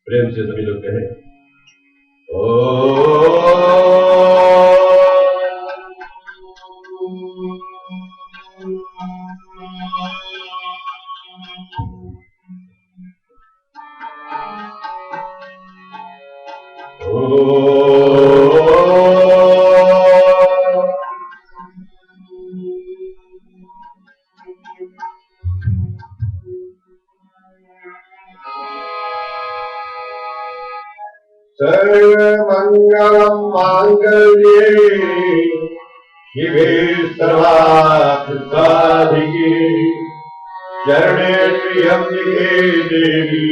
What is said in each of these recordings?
प्रेम से सभी लोग कहें सर्वमंगलम मांगल्ये शिवे सर्वार्थ साधिके चरणे त्र्यंबके देवी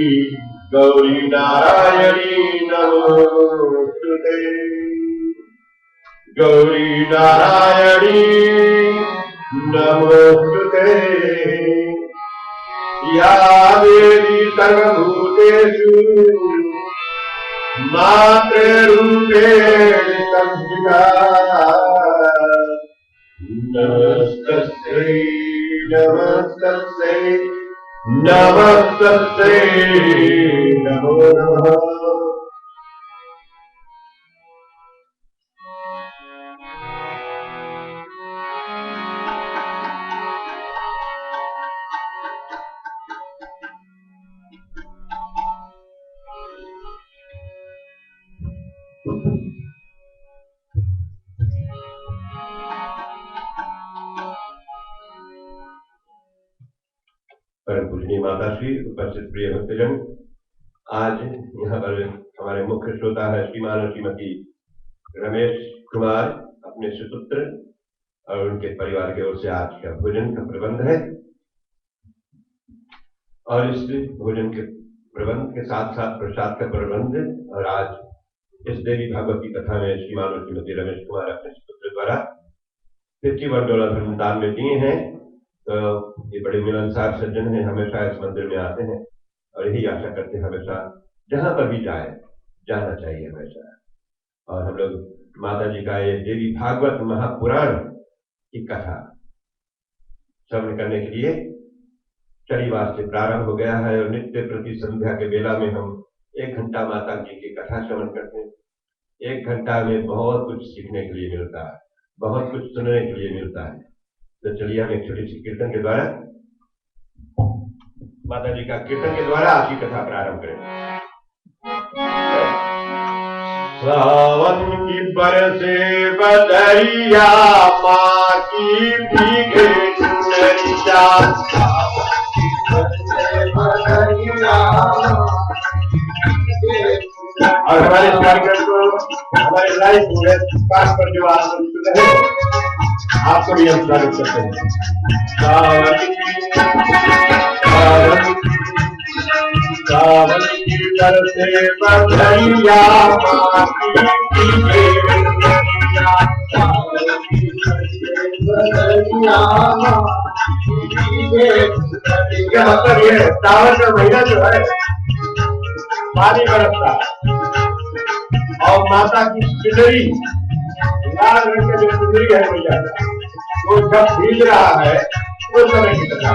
गौरी नारायणी नमोस्तुते। गौरी नारायणी नमोस्तुते। या देवी सर्वभूतेषु मातृरूपेण संस्थिता। नमस्तस्यै नमस्तस्यै नमस्तस्यै नमो नमः। परम पूजनीय माता श्री, उपस्थित प्रिय भक्तजन, आज यहाँ पर हमारे मुख्य श्रोता है श्रीमान और श्रीमती रमेश कुमार, अपने सुपुत्र और उनके परिवार की ओर से आज का भोजन का प्रबंध है। और इस भोजन के प्रबंध के साथ साथ प्रसाद का प्रबंध, और आज इस देवी भागवत की कथा में श्रीमान और श्रीमती रमेश कुमार अपने सुपुत्र द्वारा $51 अनुदान में दिए हैं। तो ये बड़े मिलनसार सज्जन हैं, हमेशा इस मंदिर में आते हैं और यही आशा करते हैं हमेशा जहां पर भी जाना चाहिए हमेशा। और हम लोग माता जी का ये देवी भागवत महापुराण की कथा श्रवण करने के लिए शनिवार से प्रारंभ हो गया है, और नित्य प्रति संध्या के बेला में हम 1 घंटा माता जी की कथा श्रवण करते हैं। 1 घंटा में बहुत कुछ सीखने के लिए मिलता है, बहुत कुछ सुनने के लिए मिलता है। तो चलिए हम एक छोटी सी कीर्तन के द्वारा, माता जी का कीर्तन के द्वारा आपकी कथा प्रारंभ करें। सावन की बरसे बदरिया, माँ की भीगे चुनरिया। और हमारे कार्यक्रम को हमारे लाइव पास पर जो आप सुन रहे हैं, आपको भी हम स्वागत करते हैं। सावन की बरसे बदरिया, मतलब ये सावन का महीना जो है पानी बरसता और माता की चुनरी, लाल रंग का जो चुनरी है भैया, वो जब भीग रहा है उस समय की कथा।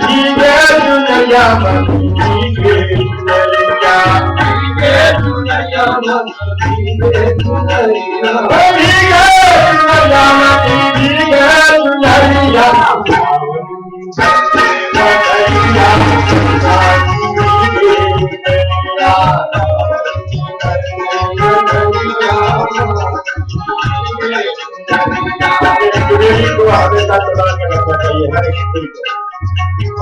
भीगे चुनरिया मन, भीगे चुनरिया, भीगे चुनरिया मन, भीगे चुनरिया, भीगे चुनरिया मन, भीगे चुनरिया। हमेशा चला के रखना चाहिए हर एक स्त्री को,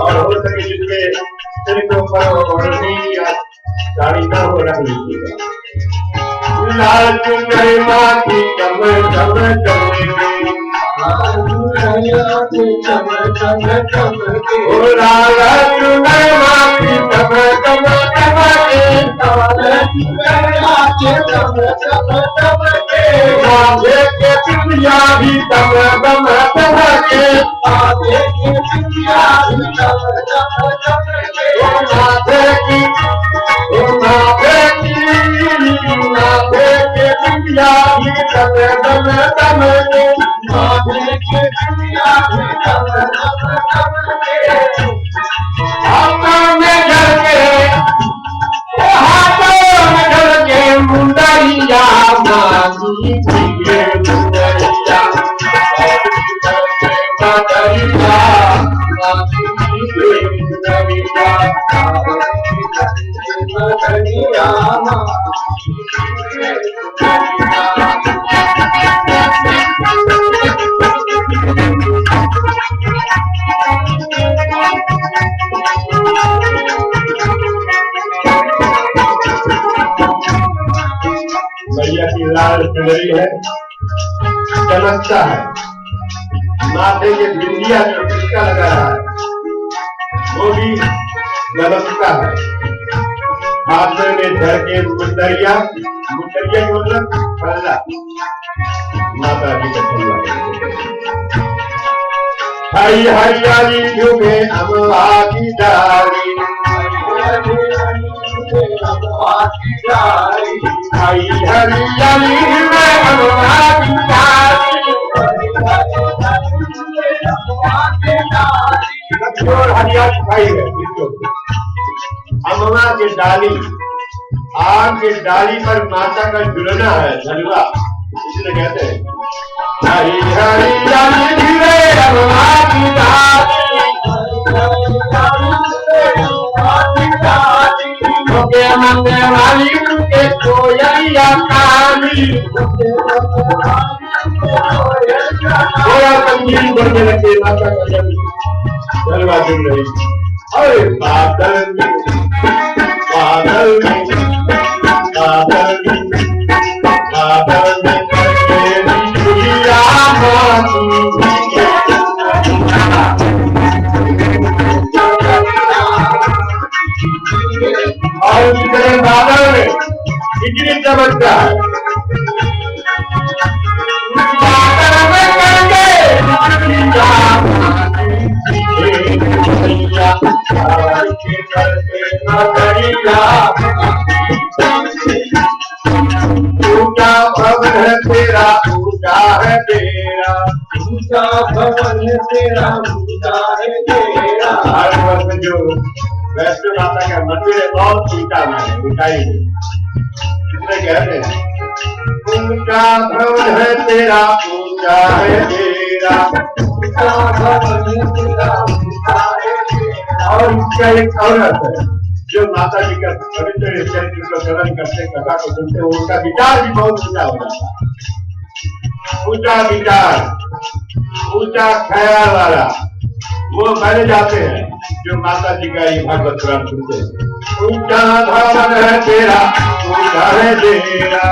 और हो सके जिसके सिर के ऊपर ओढ़नी या साड़ी ना हो रख लीजिएगा। लाल चुनरी माँ की चम चम चमके, लाल चुनरी माँ की चम चम चमके, लाल चुनरी माँ की चम चम चमके, लाल चुनरी माँ की चम चम चमके। आधे के पिंडिया भी तम तम चमके, आधे की पिंडिया भी तम तम चमके। आधे की पिंडिया भी मैया की लाल चुनरी है, चमकता है, माथे के बिंदिया जो टिक्का लगा रहा है वो भी चमकता है, हाथ में धर के मुंदरिया, मुंदरिया का मतलब पल्ला, माता जी का पल्ला। हरी हरियाली झूमे अमवा की डाली, हरी हरियाली झूमे अमवा की डाली, हरियाली खाई है अमवा की डाली, आम के डाली पर माता का झुलना है, झलवा इसलिए कहते हैं हरी हरियाली झूमे अमवा की डाली, मंगे वाली के कोयलिया काली, थोड़ा संगीत बनने लगे माता का जलवा चल रही। अरे बादल में बादल में बादल में बादल में और दूसरे बादल में बिजली चमकता है, बादल में करके ऊंचा भवन है तेरा, ऊंचा है तेरा, ऊंचा भवन है तेरा, ऊंचा है तेरा। हर वर्ष जो वैष्णो माता का मंदिर है बहुत ऊंचा है, ऊंचाई है, इसलिए कहते हैं ऊंचा भवन है तेरा, ऊंचा है तेरा, ऊंचा भवन है तेरा, ऊंचा है तेरा। और इसका एक और अर्थ है, जो माता जी का पवित्र चरित्र को श्रवण करते, कथा को सुनते, उनका विचार भी बहुत ऊंचा हो जाता है। ऊंचा विचार, ऊंचा ख्याल वाला वो बन जाते हैं जो माता जी का ये भागवत पुराण सुनते हैं। ऊंचा भवन है तेरा, ऊंचा है तेरा,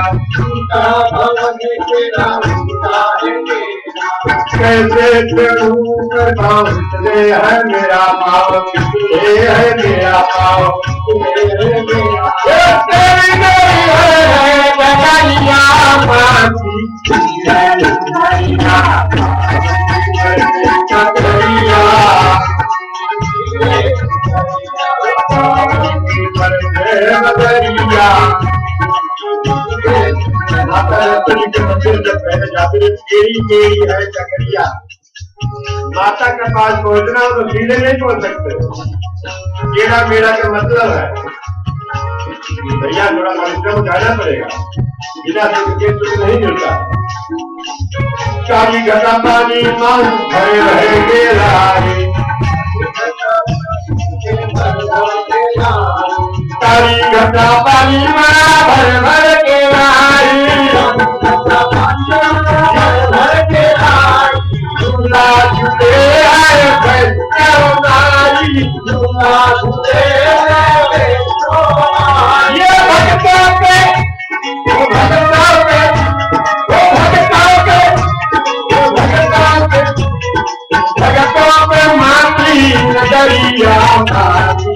ऊंचा भवन है तेरा, ऊंचा है तेरा। कैसे चढ़ूं कर पाँव, ये है मेरा पाँव, ये है मेरा पाँव, ये है मेरा तेरी नहीं है बदलिया मासी, पहले जाते तेरी है चकरिया। माता के पास पहुंचना हो तो सीधे नहीं पहुंच सकते, केड़ा मेरा का मतलब है भैया थोड़ा परिश्रम उठाना पड़ेगा, बिना सुख नहीं मिलता। काली घटा पानी मान भरे रहेंगे लारी, काली घटा पानी मां भर भर के लाई, झूला झूले आए वैष्णो नारी, झूला झूले ये भक्तों पे, वो भक्तों पे, वो भक्तों पे, वो भक्तों पे, भक्तों पे माती नजरिया माती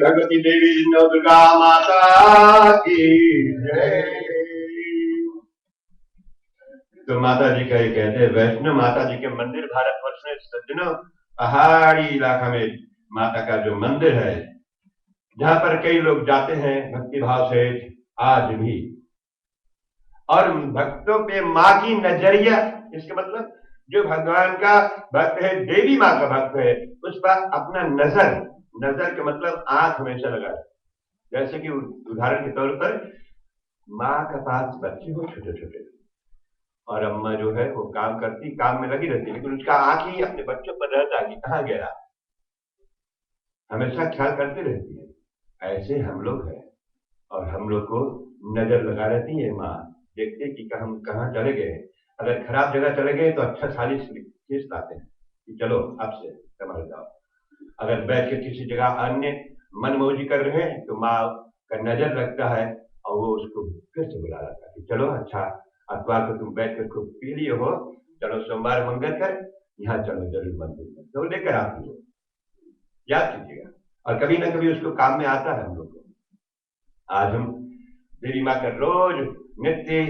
भगवती देवी नौ दुर्गा माता की जय। तो माता जी का ये कहते हैं, वैष्णो माता जी के मंदिर भारतवर्ष में सज्जनों पहाड़ी इलाका में माता का जो मंदिर है, जहां पर कई लोग जाते हैं भक्ति भाव से आज भी, और भक्तों पे माँ की नजरिया, इसके मतलब जो भगवान का भक्त है, देवी माँ का भक्त है, उस पर अपना नजर के मतलब आंख हमेशा लगा है। जैसे कि उदाहरण के तौर पर माँ के पास बच्चे हो छोटे छोटे, और अम्मा जो है वो काम करती, काम में लगी रहती, लेकिन उसका आंख ही अपने बच्चों पर रहता कि कहाँ गया, हमेशा ख्याल करती रहती है। ऐसे हम लोग हैं, और हम लोग को नजर लगा रहती है माँ, देखते कि हम कहाँ चले गए। अगर खराब जगह चले गए तो अच्छा सालिश खींच लाते हैं कि चलो अब से संभल जाओ। अगर बैठ के किसी जगह अन्य मनमौजी कर रहे हैं तो माँ का नजर लगता है और वो उसको फिर से बुला लाता है कि चलो अच्छा, अखबार को तुम बैठ कर खूब पी लिए हो, चलो सोमवार मंगल कर यहाँ चलो जरूर मंदिर में, तो लेकर आती हो, याद कीजिएगा। और कभी ना कभी उसको काम में आता है हम लोग को। आज हम देवी माँ का रोज नित्य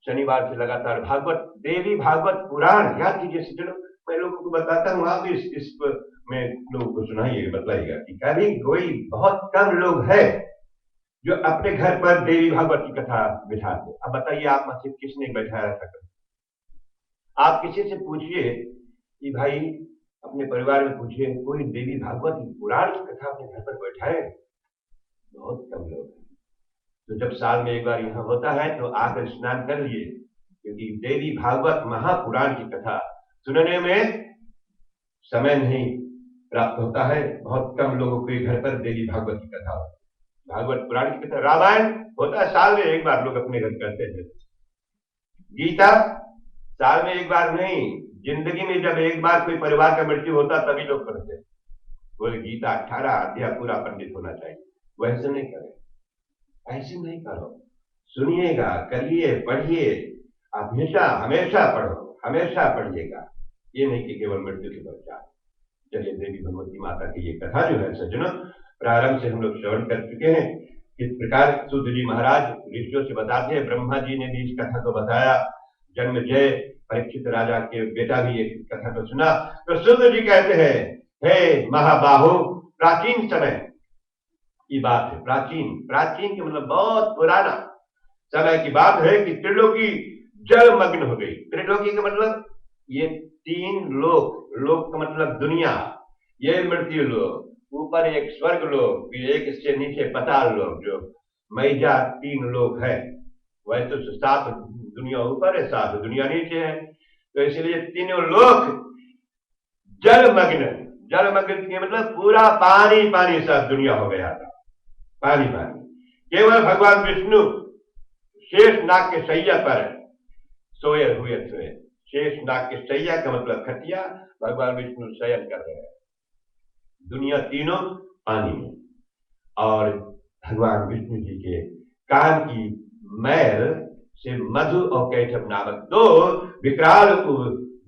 शनिवार से लगातार भागवत, देवी भागवत पुराण याद कीजिए। चलो मैं लोगों को बताता हूँ, आप इस में लोगों को सुनाइएगा, बताइएगा कि कभी कोई बहुत कम लोग है जो अपने घर पर देवी भागवत की कथा बिठाते। अब बताइए आप में से किसने बैठाया था? आप किसी से पूछिए कि भाई अपने परिवार में पूछिए, कोई देवी भागवत पुराण की कथा अपने घर पर बैठाए? बहुत कम लोग हैं। तो जब साल में एक बार यहाँ होता है तो आकर स्नान कर लिए, क्योंकि देवी भागवत महापुराण की कथा सुनने में समय नहीं प्राप्त होता है। बहुत कम लोगों के घर पर देवी भागवत की कथा होती है। भागवत पुराण की कथा, रामायण होता है साल में एक बार, लोग अपने घर करते हैं। गीता साल में एक बार नहीं, जिंदगी में जब एक बार कोई परिवार का मृत्यु होता तभी लोग पढ़ते हैं। बोले गीता 18 अध्याय पूरा पंडित होना चाहिए। वैसे नहीं करें, ऐसे नहीं करो, सुनिएगा, करिए, पढ़िए, आप हमेशा हमेशा पढ़ो, हमेशा पढ़िएगा, ये नहीं कि केवल मृत्यु के पश्चात। चलिए देवी भगवती माता की ये कथा जो है सज्जनों, प्रारंभ से हम लोग श्रवण कर चुके हैं। किस प्रकार सूत जी महाराज ऋषियों से बताते हैं, ब्रह्मा जी ने भी इस कथा को बताया, जन्मजय परीक्षित राजा के बेटा भी एक कथा को सुना। तो सूत जी कहते हैं, हे महाबाहु, प्राचीन समय की बात है, प्राचीन के मतलब बहुत पुराना समय की बात है कि त्रिलोकी जलमग्न हो गई। त्रिलोकी का मतलब ये 3 लोक का मतलब दुनिया, ये मृत्यु लोक, ऊपर एक स्वर्ग लोक, फिर एक इससे नीचे पाताल लोक, जो मैजा 3 लोक है। वैसे तो 7 दुनिया ऊपर है, 7 दुनिया नीचे है, तो इसलिए 3 लोक जलमग्न के मतलब पूरा पानी सब दुनिया हो गया था, पानी। केवल भगवान विष्णु शेष नाग के शैया पर सोए हुए थे। शेष नाग के शैया का मतलब खटिया, भगवान विष्णु शयन कर रहे हैं, दुनिया तीनों पानी में। और भगवान विष्णु जी के कान की मैल से मधु और कैठव नामक 2 विकराल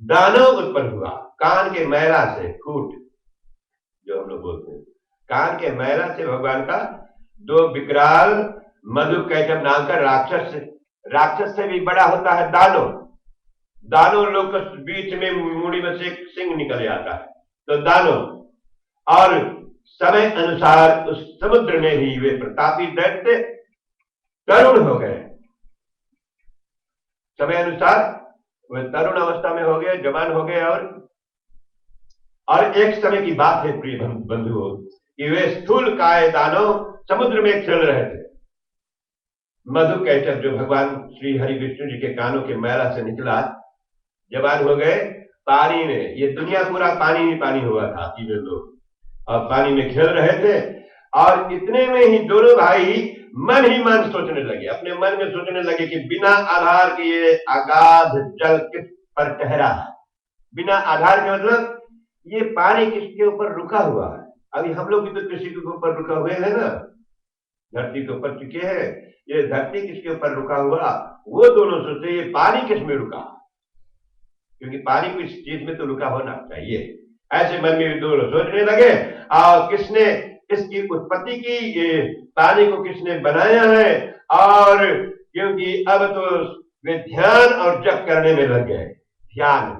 दानव उत्पन्न हुआ। कान के मैला से, फूट जो हम लोग बोलते हैं, कान के मैला से भगवान का 2 विकराल मधु कैटव नाम का राक्षस से भी बड़ा होता है दानव लोग के बीच में मुड़ी में से एक सिंह निकल आता है, तो दानव। और समय अनुसार उस समुद्र में ही वे प्रतापी दैत्य तरुण हो गए। समय अनुसार वे तरुण अवस्था में हो गए, जवान हो गए। और एक समय की बात है प्रिय बंधुओं कि वे स्थूल काय दानव समुद्र में खेल रहे थे। मधु कैटव जो भगवान श्री हरि विष्णु जी के कानों के मैला से निकला, जवान हो गए पानी में। ये दुनिया पूरा पानी ही पानी हुआ था, तीनों लोग और पानी में खेल रहे थे। और इतने में ही दोनों भाई मन ही मन सोचने लगे, अपने मन में सोचने लगे कि बिना आधार के ये अगाध जल किस पर ठहरा है। बिना आधार के मतलब ये पानी किसके ऊपर रुका हुआ है। अभी हम लोग भी तो किसी के ऊपर रुका हुए हैं ना, धरती के ऊपर चुके हैं, ये धरती किसके ऊपर रुका हुआ, वो दोनों सोचते ये पानी किस में रुका, क्योंकि पानी किस चीज में तो रुका होना चाहिए। ऐसे मन में दोनों सोचने लगे। और किसने इसकी उत्पत्ति की, ये पानी को किसने बनाया है, और क्योंकि अब तो वे ध्यान और जप करने में लग गए, ध्यान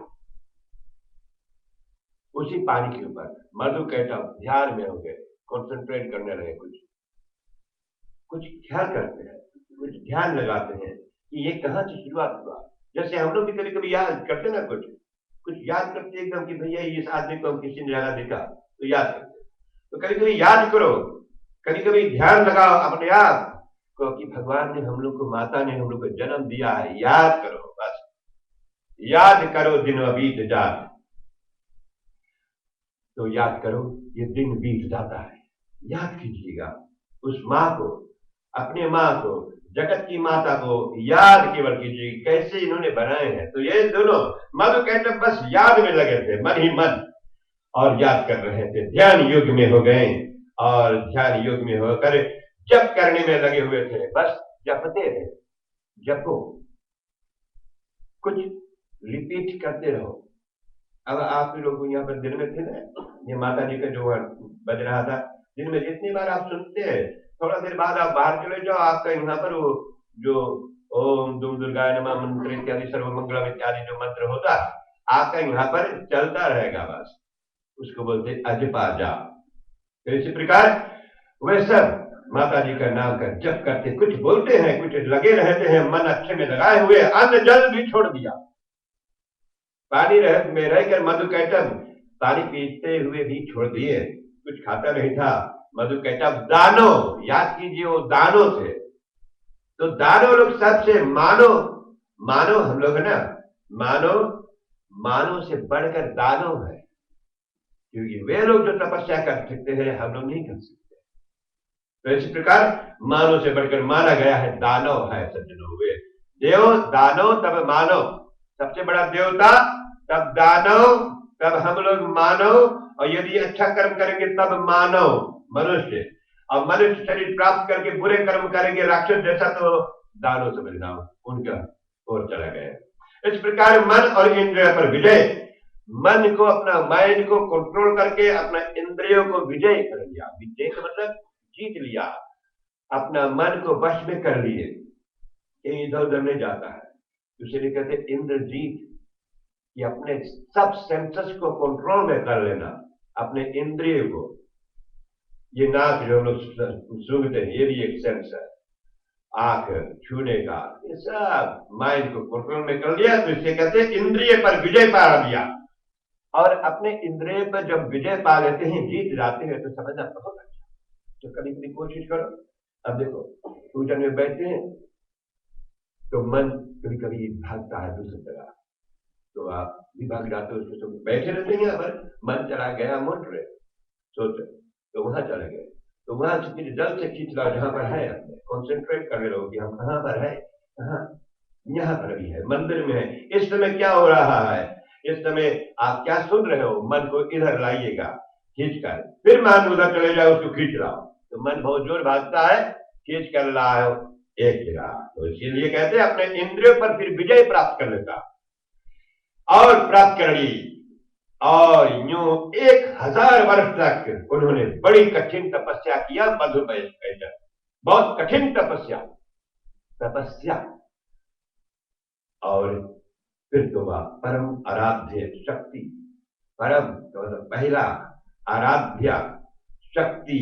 उसी पानी के ऊपर। मधु कहता ध्यान में हो गए, कॉन्सेंट्रेट करने लगे, कुछ ख्याल करते हैं, कुछ ध्यान लगाते हैं कि ये कहां से शुरुआत हुआ। जैसे हम लोग भी कभी कभी याद करते ना, कुछ याद करते एकदम कि भैया इस आदमी को हम किसी ने जगह देखा तो याद करते। तो कभी कभी याद करो, कभी कभी ध्यान लगाओ अपने आप को कि भगवान ने हम लोग को, माता ने हम लोग को जन्म दिया है, याद करो, बस याद करो दिन बीत जात। तो याद करो, ये दिन बीत जाता है, याद कीजिएगा उस माँ को, अपने माँ को, जगत की माता को याद केवल कीजिए कैसे इन्होंने बनाए हैं। तो ये दोनों मधु कहते बस याद में लगे थे, मन ही मन, और याद कर रहे थे, ध्यान युग में हो गए, और ध्यान युग में होकर जप करने में लगे हुए थे। बस जपते रहे, जपो, कुछ रिपीट करते रहो। अब आप लोग यहाँ पर दिन में थे ना, ये माता जी का जो बज रहा था, दिन में जितनी बार आप सुनते हैं, थोड़ा देर बाद आप बाहर चले जाओ, आपका यहाँ पर वो जो ओम दुम दुर्गाय नमः मंत्र इत्यादि सर्वमंगलम इत्यादि जो मंत्र होता है, आपका यहाँ पर चलता रहेगा, बस उसको बोलते अजपा जाप। तो इसी प्रकार वे सब माता जी का नाम का जप करते, कुछ बोलते हैं, कुछ लगे रहते हैं, मन अच्छे में लगाए हुए, अन्न जल भी छोड़ दिया, पानी में रहकर मधु कैटब पानी पीते हुए भी छोड़ दिए, कुछ खाता नहीं था। मधु कैटब दानो, याद कीजिए वो दानो थे, तो दानो लोग सबसे मानो हम लोग है ना, मानो से बढ़कर दानो है, क्योंकि वे लोग जो तपस्या कर सकते हैं हम लोग नहीं कर सकते। तो इसी प्रकार मानो से बढ़कर माना गया है, दानव है सज्जनों हुए, देव दानो तब मानो, सबसे बड़ा देवता तब दानव, तब हम लोग मानव, और यदि अच्छा कर्म करेंगे तब मानव मनुष्य, और मनुष्य शरीर प्राप्त करके बुरे कर्म करेंगे राक्षस जैसा, तो दानव समझना उनका और चला गया। इस प्रकार मन और इंद्रिय पर विजय, मन को, अपना माइंड को कंट्रोल करके अपना इंद्रियों को विजय कर लिया, विजय का मतलब जीत लिया, अपना मन को वश में कर लिए, कहीं इधर उधर नहीं जाता है, इसलिए कहते इंद्रजीत, कि अपने सब सेंसेस को कंट्रोल में कर लेना, अपने इंद्रिय को, ये नाक जो हम लोग सूंघते हैं ये भी एक सेंस है, आंख छूने का, ये सब माइंड को कंट्रोल में कर लिया, तो इसे कहते हैं इंद्रिय पर विजय पा लिया। और अपने इंद्रिय पर जब विजय पा लेते हैं, जीत जाते हैं, तो समझना बहुत अच्छा। तो कभी कभी कोशिश करो, अब देखो पूजन में बैठते हैं तो मन कभी कभी भागता है दूसरी जगह, तो आप भी भाग जाते हो, उसके तो बैठे रहते हैं, यहाँ पर मन चला गया मोटर सोच, तो वहां चले गए, तो वहां से फिर जल्द से खींच लो जहां पर है, अपने कॉन्सेंट्रेट कर रहे हो कि हम कहां पर है, कहां, यहाँ पर भी है, मंदिर में है, इस समय क्या हो रहा है, इस समय आप क्या सुन रहे हो, मन को इधर लाइएगा खींच कर, फिर मन उधर चले जाओ, उसको खींच लाओ, तो मन बहुत जोर भागता है, खींच कर लाओ एक जगह। तो इसीलिए कहते हैं अपने इंद्रियों पर फिर विजय प्राप्त कर लेता, और प्राप्त कर ली, और यूं 1000 वर्ष तक उन्होंने बड़ी कठिन तपस्या किया, मधुमेह, बहुत कठिन तपस्या, और फिर तो वह परम आराध्य शक्ति, परम तो मतलब पहला आराध्या शक्ति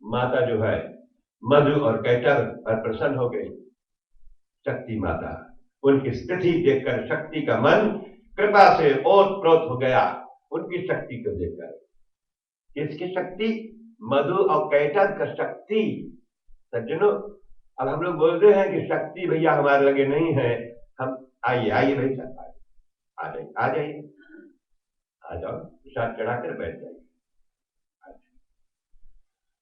माता जो है, मधु और कैटब पर प्रसन्न हो गई, शक्ति माता, उनकी स्थिति देखकर शक्ति का मन कृपा से ओतप्रोत हो गया, उनकी शक्ति को देखकर। किसकी शक्ति? मधु और कैटब का शक्ति। सज्जनों, अब हम लोग बोलते हैं कि शक्ति भैया हमारे लगे नहीं है, हम आइए भाई साहब, आ जाइए, आ जाओ, प्रसाद चढ़ाकर बैठ जाइए।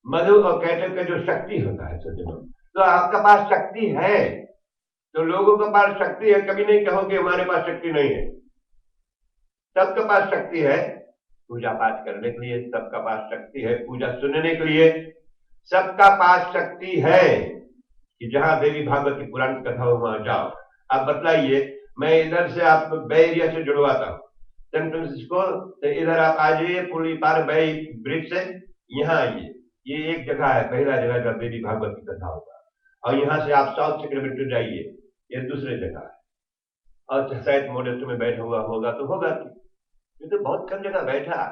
मधु और कैटब का जो शक्ति होता है सज्जनों, तो आपका पास शक्ति है, तो लोगों के पास शक्ति है, कभी नहीं कहो कि हमारे पास शक्ति नहीं है, सबके पास शक्ति है, पूजा पाठ करने के लिए सबका पास शक्ति है, पूजा सुनने के लिए सबका पास शक्ति है, कि जहां देवी भागवत की पुराण कथा हो वहां जाओ। आप बतलाइए, मैं इधर से आपको बे एरिया से जुड़वाता हूँ, सैन फ्रांसिस्को, तो इधर आप आ जाइए, पुली पार बे ब्रिज से यहाँ आइए, ये एक जगह है, पहला जगह जब देवी भागवत की कथा होगा, और यहाँ से आप 100 किलोमीटर जाइए, ये दूसरे जगह है। और शायद मोडेस्टो में बैठा हुआ होगा तो होगा, ये तो बहुत कम जगह बैठा है,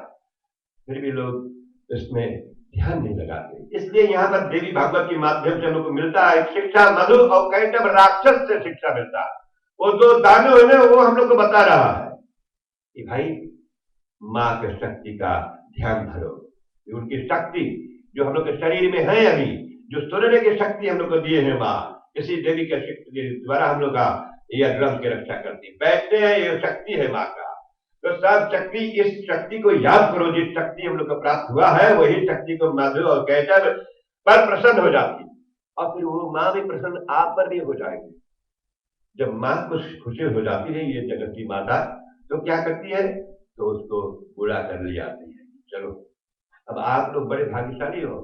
फिर भी लोग इसमें ध्यान नहीं लगाते। इसलिए यहाँ पर देवी भागवत के माध्यम से हम लोग को मिलता है शिक्षा, मधु और कैटभ राक्षस से शिक्षा मिलता है। वो दो दानव है ना, वो हम लोग को बता रहा है कि भाई माँ के शक्ति का ध्यान धरो, उनकी शक्ति जो हम लोग के शरीर में है, अभी जो सुनने की शक्ति हम लोग को दिए हैं माँ, इसी देवी के शक्ति के द्वारा हम लोग का यह ड्रम की रक्षा करती, बैठते हैं, ये शक्ति है माँ का। तो सब शक्ति, इस शक्ति को याद करो, जिस शक्ति हम लोग को प्राप्त हुआ है, वही शक्ति को मधु और कैटभ पर प्रसन्न हो जाती, और फिर वो माँ भी प्रसन्न आप पर भी हो जाएगी। जब माँ कुछ खुशी हो जाती है, ये जगत की माता, तो क्या करती है, तो उसको बुला कर ले आती है। चलो, अब आप लोग बड़े भाग्यशाली हो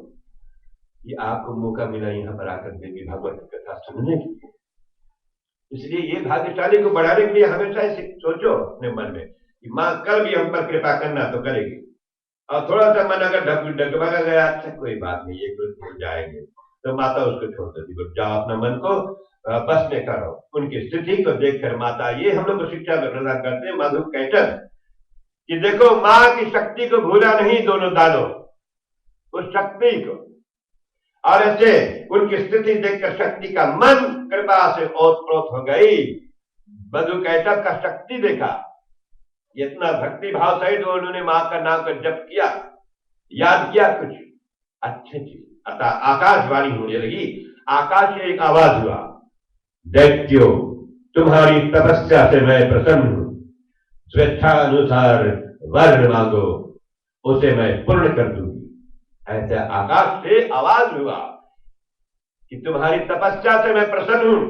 कि आपको मौका मिला यहाँ पर आकर देवी भागवत की कथा सुनने की। इसलिए ये भाग्यशाली को बढ़ाने के लिए हमेशा सोचो अपने मन में कि माँ कल भी हम पर कृपा करना तो करेगी, और थोड़ा सा मन अगर डगमगा गया, अच्छा कोई बात नहीं, ये कुछ भूल जाएंगे, तो माता उसको छोड़ देती, जाओ अपना मन को बस में करो। उनकी स्थिति को देखकर माता ये हम लोग को शिक्षा प्रदान करते हैं मधु कैटभ, कि देखो माँ की शक्ति को भूला नहीं दोनों दानों, उस शक्ति को, और ऐसे उनकी स्थिति देखकर शक्ति का मन कृपा से ओतप्रोत हो गई। मधु कैटभ का शक्ति देखा, इतना भक्ति भाव सहित तो उन्होंने मां का नाम का जप किया, याद किया कुछ अच्छी चीज, अतः आकाशवाणी होने लगी। आकाश से एक आवाज हुआ, दैत्यो तुम्हारी तपस्या से मैं प्रसन्न हूं, स्वेच्छा अनुसार वर मांगो, उसे मैं पूर्ण कर दूंगी। ऐसे आकाश से आवाज हुआ कि तुम्हारी तपस्या से मैं प्रसन्न हूं,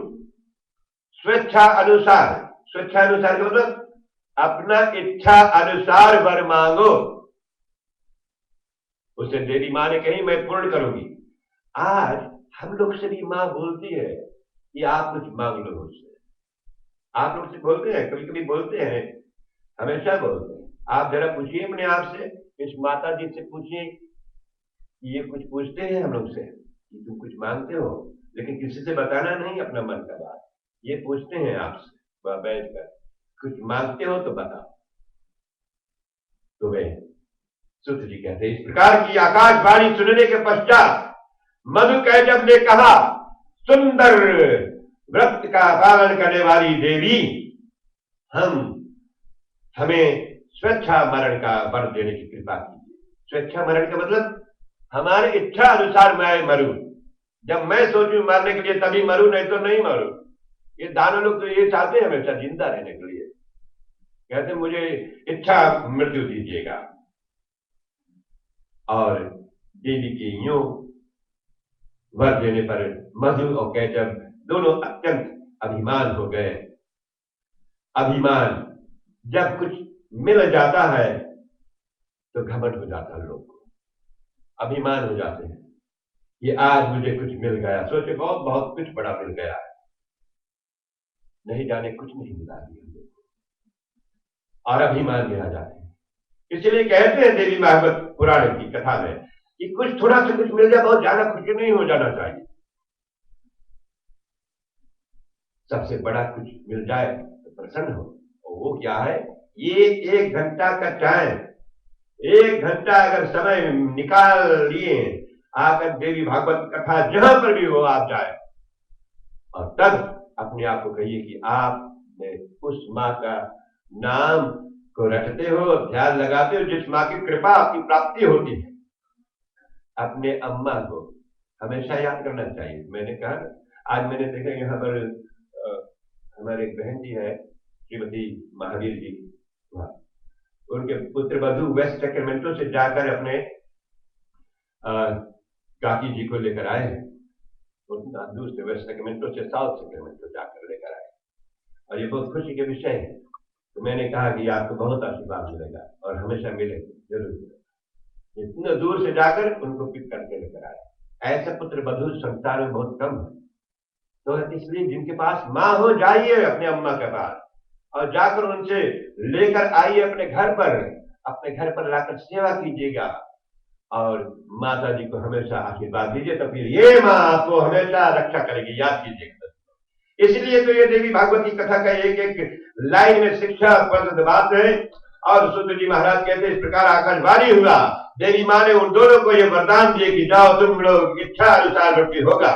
स्वेच्छा अनुसार, स्वेच्छा अनुसार मतलब अपना इच्छा अनुसार वर मांगो, उसे देवी मां ने कही मैं पूर्ण करूंगी। आज हम लोग से भी मां बोलती है कि आप कुछ मांग लो मुझसे। आप लोग से बोलते हैं, कभी कभी बोलते हैं, हमेशा बोलते हैं। आप जरा पूछिए अपने आप से, इस माता जी से पूछिए, ये कुछ पूछते हैं हम लोग से कि तुम कुछ मांगते हो, लेकिन किसी से बताना नहीं अपना मन का बात, ये पूछते हैं आपसे बैठ कर, कुछ मांगते हो तो बताओ। तो वे सूत जी कहते हैं, इस प्रकार की आकाशवाणी सुनने के पश्चात मधु कैटभ ने कहा, सुंदर व्रत का पालन करने वाली देवी, हमें स्वेच्छा मरण का वर देने की कृपा कीजिए। स्वेच्छा मरण का मतलब हमारी इच्छा अनुसार मैं मरूं, जब मैं सोचूं मरने के लिए तभी मरूं, नहीं तो नहीं मरूं। ये दानव लोग तो ये चाहते हैं हमेशा जिंदा रहने के लिए, कहते मुझे इच्छा मृत्यु दीजिएगा। और देवी के यूं वर देने पर मधु और कैटभ दोनों अत्यंत अभिमान हो गए। अभिमान, जब कुछ मिल जाता है तो घमंड हो जाता है, लोग को अभिमान हो जाते हैं, ये आज मुझे कुछ मिल गया, सोचे बहुत बहुत कुछ बड़ा मिल गया है, नहीं जाने कुछ नहीं मिला हम लोग को, और अभिमान में आ जाते हैं। इसलिए कहते हैं देवी भागवत पुराण की कथा में कि कुछ थोड़ा सा कुछ मिल जाए, बहुत ज्यादा खुशी नहीं हो जाना चाहिए। सबसे बड़ा कुछ मिल जाए तो प्रसन्न हो, और वो क्या है, ये 1 घंटा का टाइम, 1 घंटा अगर समय निकाल लिए आकर देवी भागवत कथा जहां पर भी हो आप जाए, और तब अपने आप को कहिए कि आप उस माँ का नाम को रखते हो, ध्यान लगाते हो, जिस माँ की कृपा आपकी प्राप्ति होती है। अपने अम्मा को हमेशा याद करना चाहिए। मैंने कहा आज मैंने देखा यहाँ पर हमारे एक बहन जी है श्रीमती महावीर जी, उनके पुत्र वधु वेस्ट सेक्रेमेंटो से जाकर अपने काकी जी को लेकर आए हैं, दूर से वेस्ट सेक्रेमेंटो से साउथ सेक्रेमेंटो जाकर लेकर आए, और ये बहुत खुशी के विषय है। तो मैंने कहा कि आपको बहुत आशीर्वाद मिलेगा और हमेशा मिलेगा, जरूर मिलेगा। इतने दूर से जाकर उनको पिक करके लेकर आए। ऐसे पुत्र वधु संसार में बहुत कम है, तो इसलिए जिनके पास माँ हो, जाइए अपने अम्मा के पास और जाकर उनसे लेकर आइए अपने घर पर लाकर सेवा कीजिएगा। और माता जी को हमेशा आशीर्वाद दीजिए, तो फिर ये माँ आपको हमेशा रक्षा करेगी, याद कीजिएगा। इसलिए तो ये देवी भागवत की कथा का एक एक लाइन में शिक्षा पद बात है। और सुंदर जी महाराज कहते इस प्रकार आकाशवाणी हुआ, देवी माँ ने उन दोनों को ये वरदान दिए कि जाओ तुम लोग इच्छा अनुसार वृद्धि होगा।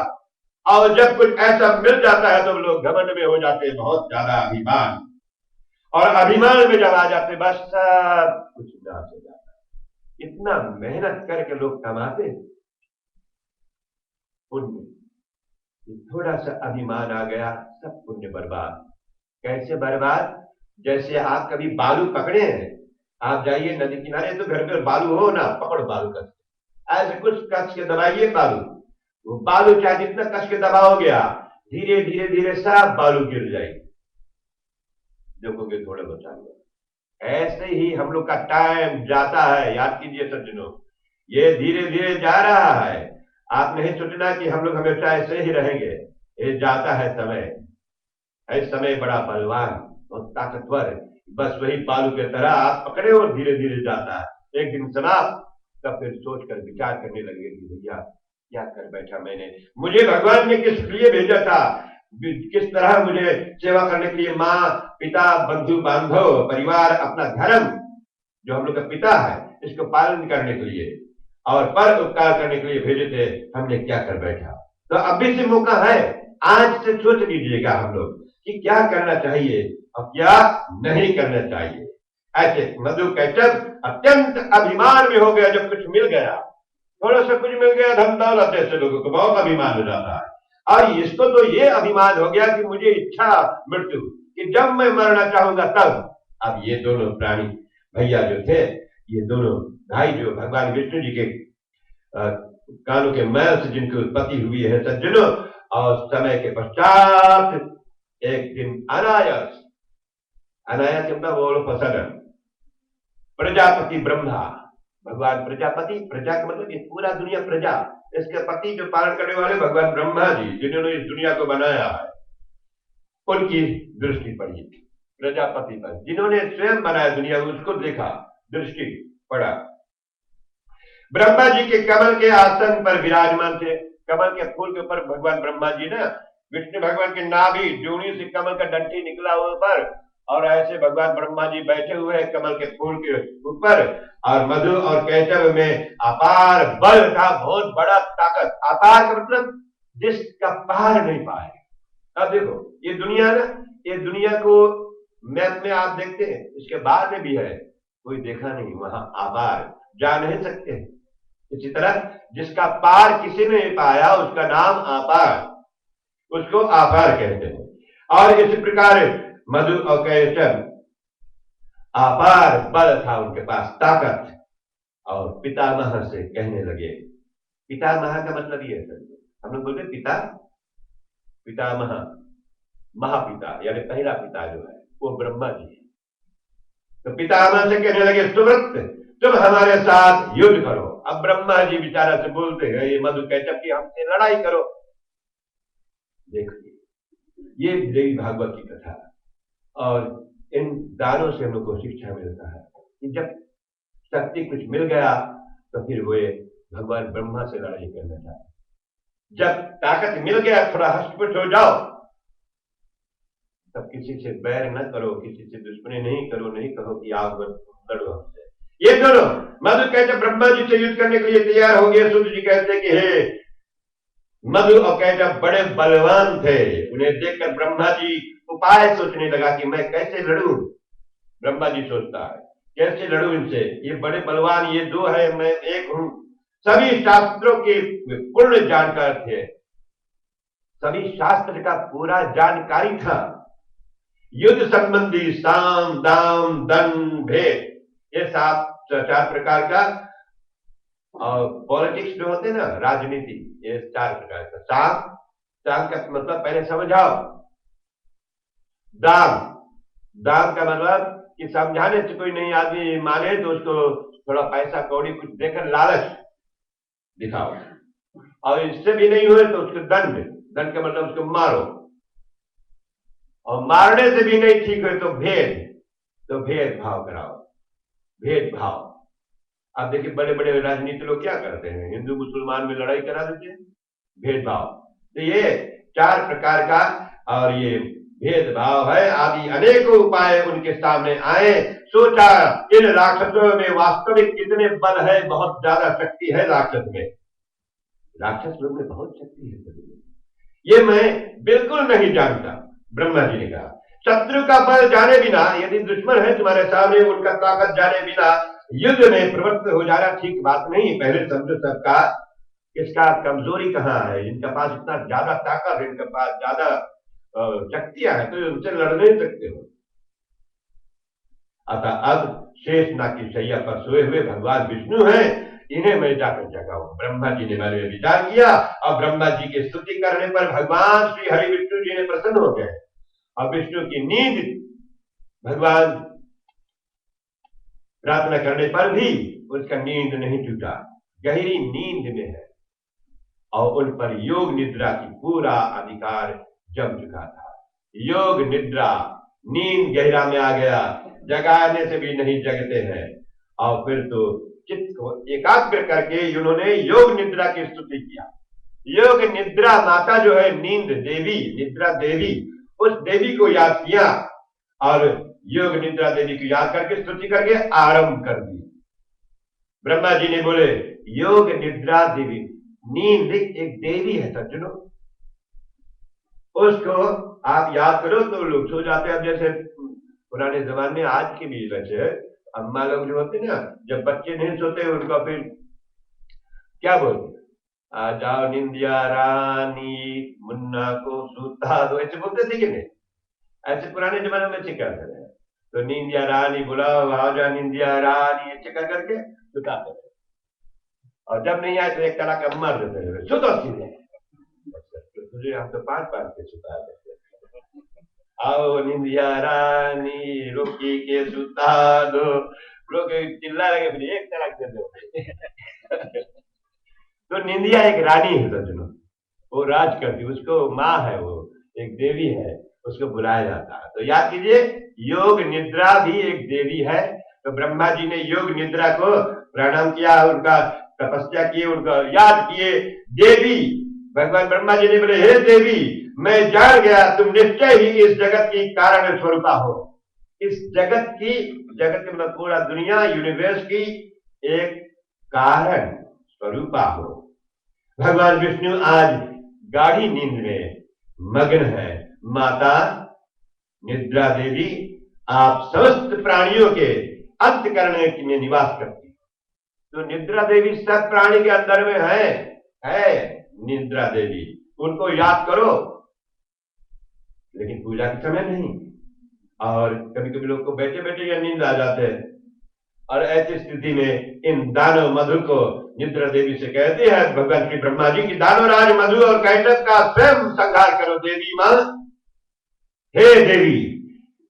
और जब कुछ ऐसा मिल जाता है तो लोग घमंड में हो जाते हैं, बहुत ज्यादा अभिमान, और अभिमान में जब आ जाते बस सब कुछ नाश हो जाता है। इतना मेहनत करके लोग कमाते पुण्य, थोड़ा सा अभिमान आ गया सब पुण्य बर्बाद। कैसे बर्बाद? जैसे आप कभी बालू पकड़े हैं, आप जाइए नदी किनारे तो घर पर बालू हो ना, पकड़ो बालू कस के, ऐसे कुछ कस के दबाइए बालू, वो बालू चाहे जितना कस के दबाओगे आप, धीरे धीरे धीरे सब बालू गिर जाएगी, देखोगे थोड़ा बचा हुआ। ऐसे ही हम लोग का टाइम जाता है, याद कीजिए सज्जनों, ये धीरे धीरे जा रहा है। आप नहीं सोचना कि हम लोग हमेशा ऐसे ही रहेंगे, ये जाता है समय। है समय बड़ा बलवान और ताकतवर, बस वही बालू के तरह आप पकड़े और धीरे धीरे जाता है, एक दिन समाप्त। तब फिर सोचकर विचार करने लगे कि भैया क्या कर बैठा मैंने, मुझे भगवान ने किस लिए भेजा था, किस तरह मुझे सेवा करने के लिए माँ पिता बंधु बांधव परिवार अपना धर्म जो हम लोग का पिता है इसको पालन करने के लिए और पर उपकार करने के लिए भेजे थे, हमने क्या कर बैठा। तो अभी से मौका है, आज से सोच लीजिएगा हम लोग कि क्या करना चाहिए और क्या नहीं करना चाहिए। ऐसे मधु कैटब अत्यंत अभिमान में हो गया, जब कुछ मिल गया, थोड़ा सा कुछ मिल गया धन दौलत, ऐसे लोगों को बहुत अभिमान हो जाता है। और इसको तो ये अभिमान हो गया कि मुझे इच्छा मृत्यु, कि जब मैं मरना चाहूंगा तब। अब ये दोनों प्राणी भैया जो थे, ये दोनों भाई जो भगवान विष्णु जी के कानों के मैल से जिनकी उत्पत्ति हुई है सज्जनों, और समय के पश्चात एक दिन अनायास, अनायास मतलब वो फसलन, प्रजापति ब्रह्मा, भगवान प्रजापति, प्रजा का मतलब ये पूरा दुनिया प्रजा, इसके पति जो पालन करने वाले भगवान ब्रह्मा जी जिन्होंने इस दुनिया को बनाया है, उनकी दृष्टि पड़ी प्रजापति पर, जिन्होंने स्वयं बनाया दुनिया उसको देखा, दृष्टि पड़ा। ब्रह्मा जी के कमल के आसन पर विराजमान थे, कमल के फूल के ऊपर भगवान ब्रह्मा जी ना, विष्णु भगवान के नाभि जोड़ी से कमल का डंठी निकला हुआ ऊपर, और ऐसे भगवान ब्रह्मा जी बैठे हुए हैं कमल के फूल के ऊपर, और मधु और कैटव में अपार बल था, बहुत बड़ा ताकत। अपार का मतलब जिसका पार नहीं पाए। अब देखो ये दुनिया ना, ये दुनिया को मैप में आप देखते हैं, इसके बाद में भी है, कोई देखा नहीं, वहां अपार जा नहीं सकते। इसी तरह जिसका पार किसी ने नहीं पाया उसका नाम अपार, उसको आपार कहते हैं। और इसी प्रकार मधु और कैटव अपार बल था उनके पास, ताकत। और पितामह से कहने लगे, पितामह का मतलब ये है, हम लोग बोलते पिता, पितामह महापिता यानी पहला पिता जो है वो ब्रह्मा जी है। तो पितामह से कहने लगे सुव्रत तुम हमारे साथ युद्ध करो। अब ब्रह्मा जी बेचारा से बोलते हैं ये मधु कैटव की हमसे लड़ाई करो। देखिए ये देवी भागवत की कथा, और इन दानों से हम लोग को शिक्षा मिलता है कि जब शक्ति कुछ मिल गया तो फिर वे भगवान ब्रह्मा से लड़ाई करना चाहते, जब ताकत मिल गया थोड़ा हस्तपुष्ट हो जाओ, तब किसी से बैर न करो, किसी से दुश्मनी नहीं करो, नहीं कहो कि आप लड़ो हमसे। ये दोनों मधु कैटव ब्रह्मा जी से युद्ध करने के लिए तैयार हो गए। सूर्य जी कहते कि हे मधु और कैटव बड़े बलवान थे, उन्हें देखकर ब्रह्मा जी उपाय सोचने लगा कि मैं कैसे लड़ूं। ब्रह्मा जी सोचता है कैसे लड़ूं इनसे, ये बड़े बलवान, ये दो है मैं एक हूं। सभी शास्त्रों के पूर्ण जानकार थे, सभी शास्त्र का पूरा जानकारी था, युद्ध संबंधी साम दाम दंड भेद ये सात चार प्रकार का, और पॉलिटिक्स जो होते हैं ना, राजनीति, ये चार प्रकार का। साम, साम का मतलब पहले समझाओ। दाम, दाम का मतलब कि समझाने से कोई नहीं आदमी माने तो उसको थोड़ा पैसा कौड़ी कुछ देकर लालच दिखाओ, और इससे भी नहीं हुए तो उसको दंड, दंड का मतलब उसको मारो, और मारने से भी नहीं ठीक हुए तो भेद, तो भेदभाव कराओ, भेदभाव। आप देखिए बड़े बड़े राजनीति लोग क्या करते हैं, हिंदू मुसलमान में लड़ाई करा देते हैं, भेदभाव। तो ये 4 प्रकार का और ये भेदभाव है आदि अनेकों उपाय उनके सामने आए। सोचा इन राक्षसों में वास्तविक कितने बल है, बहुत ज्यादा शक्ति है राक्षस में, राक्षस लोग में बहुत शक्ति है, ये मैं बिल्कुल नहीं जानता। ब्रह्मा जी ने कहा शत्रु का बल जाने बिना, यदि दुश्मन है तुम्हारे सामने, उनका ताकत जाने बिना युद्ध में प्रवृत्त हो जाना ठीक बात नहीं। पहले समझो सबका किसका कमजोरी कहाँ है, इनके पास इतना ज्यादा ताकत है, इनके पास ज्यादा शक्तियां है, तो उनसे लड़ नहीं सकते हो। अतः अब शेष नाग की शैया पर सोए हुए भगवान विष्णु हैं, इन्हें मैं जाकर जगाऊं। ब्रह्मा जी ने मैंने विचार किया और ब्रह्मा जी की स्तुति करने पर भगवान श्री हरि विष्णु जी ने प्रसन्न हो गए और विष्णु की नींद भगवान प्रार्थना करने पर भी उसका नींद नहीं टूटा, गहरी नींद में है और उन पर योग निद्रा की पूरा अधिकार जम चुका था। योग निद्रा, नींद गहरा में आ गया, जगाने से भी नहीं जगते हैं। और फिर तो चित्त को एकाग्र करके उन्होंने योग निद्रा की स्तुति किया। योग निद्रा माता जो है नींद देवी, निद्रा देवी, उस देवी को याद किया और योग निद्रा देवी को याद करके स्तुति करके आरंभ कर दी। ब्रह्मा जी ने बोले योग निद्रा देवी, नींद एक देवी है सज्जनों, उसको आप याद करो तो लोग सो जाते हैं। अब जैसे पुराने जमाने में, आज के भी वैसे अम्मा लोग जो होते ना, जब बच्चे नहीं सोते उनको फिर क्या बोलते, आ जाओ निंदिया रानी मुन्ना को सुता दो, ऐसे बोलते थे कि नहीं? ऐसे पुराने जमाने में ऐसे करते रहे, तो निंदिया रानी बुलाओ, आ जा निंदिया रानी, ऐसे कर करके सुताते रहे। और जब नहीं आए तो एक तरह का मर देते रहे, सुतो सीधे। तुझे हम तो 5 बार के सुता देते, आओ निंदिया रानी रोकी के सुता दो, लोग चिल्ला लगे फिर एक तलाक दे दो। तो निंदिया एक रानी है सज्जनों, वो राज करती, उसको माँ है, वो एक देवी है, उसको बुलाया जाता है। तो याद कीजिए योग निद्रा भी एक देवी है। तो ब्रह्मा जी ने योग निद्रा को प्रणाम किया, उनका तपस्या किए, उनका याद किए। देवी भगवान ब्रह्मा जी ने बोले हे देवी, मैं जान गया तुम निश्चय ही इस जगत की कारण स्वरूपा हो, इस जगत की, जगत के मतलब पूरा दुनिया यूनिवर्स की एक कारण स्वरूपा हो। भगवान विष्णु आज गाढ़ी नींद में मग्न है। माता निद्रा देवी आप समस्त प्राणियों के अंत करने में निवास करती, तो निद्रा देवी सब प्राणी के अंदर में है निद्रा देवी, उनको याद करो, लेकिन पूजा के समय नहीं। और कभी कभी लोग को बैठे बैठे या नींद आ जाते हैं, और ऐसी स्थिति में इन दानव मधु को निद्रा देवी से कहते हैं भगवान श्री ब्रह्मा जी की दानवराज मधु और कैटभ का स्वयं संहार करो देवी मां। हे देवी,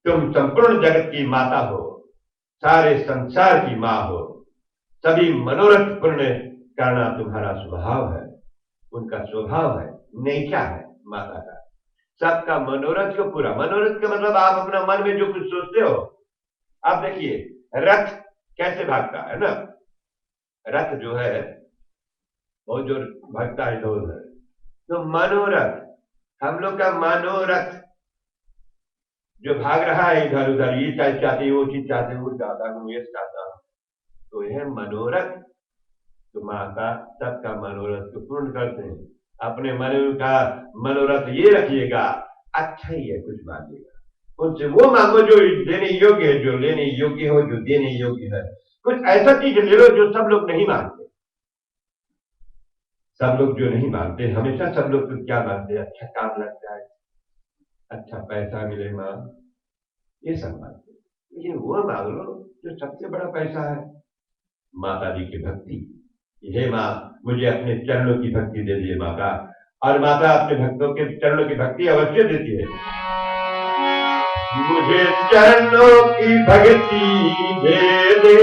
तुम संपूर्ण जगत की माता हो, सारे संसार की मां हो, सभी मनोरथ पूर्ण करना तुम्हारा स्वभाव है, उनका स्वभाव है, नेचर है माता का, सबका मनोरथ को पूरा। मनोरथ का मतलब आप अपना मन में जो कुछ सोचते हो। आप देखिए रथ कैसे भागता है ना, रथ जो है वो जो भागता है इधर उधर, तो मनोरथ, हम लोग का मनोरथ जो भाग रहा है इधर उधर, ये चाहते वो चीज चाहते, वो चाहता हूँ, ये चाहता हूं, तो यह मनोरथ तो माता सबका मनोरथ को पूर्ण करते हैं। अपने मन का मनोरथ ये रखिएगा, अच्छा ही है, कुछ मांगिएगा उनसे, वो मांगो जो देने योग्य है, जो लेने योग्य हो, जो देने योग्य है। कुछ ऐसा चीज ले लो जो सब लोग नहीं मांगते। सब लोग जो नहीं मांगते, हमेशा सब लोग तो क्या मांगते हैं, अच्छा काम लग जाए, अच्छा पैसा मिले मां, ये सब मांगते। लेकिन वो मांग लो जो सबसे बड़ा पैसा है, माता जी की भक्ति। हे माँ, मुझे अपने चरणों की भक्ति दे दिए माता, और माता अपने भक्तों के चरणों की भक्ति अवश्य देती है। मुझे चरणों की भक्ति दे दे,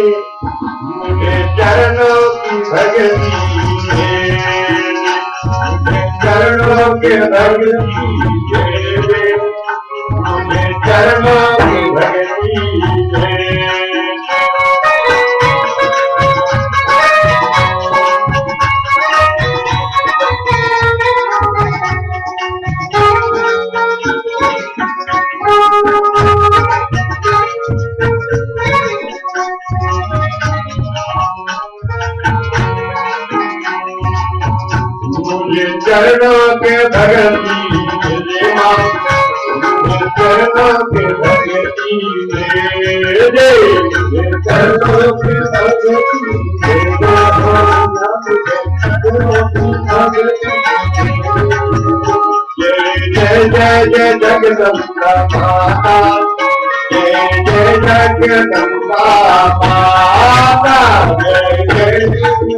मुझे चरणों की भक्ति दे दे, मुझे चरणों की भक्ति दे दे, मुझे चरणों की भक्ति दे दे। चरणों के भगती दे माँ, चरणों के भगती दे, चरणों के भगती जय जय जय जगदम्बा माता, जय जय जगदम्बा माता, जय जय जगदम्बा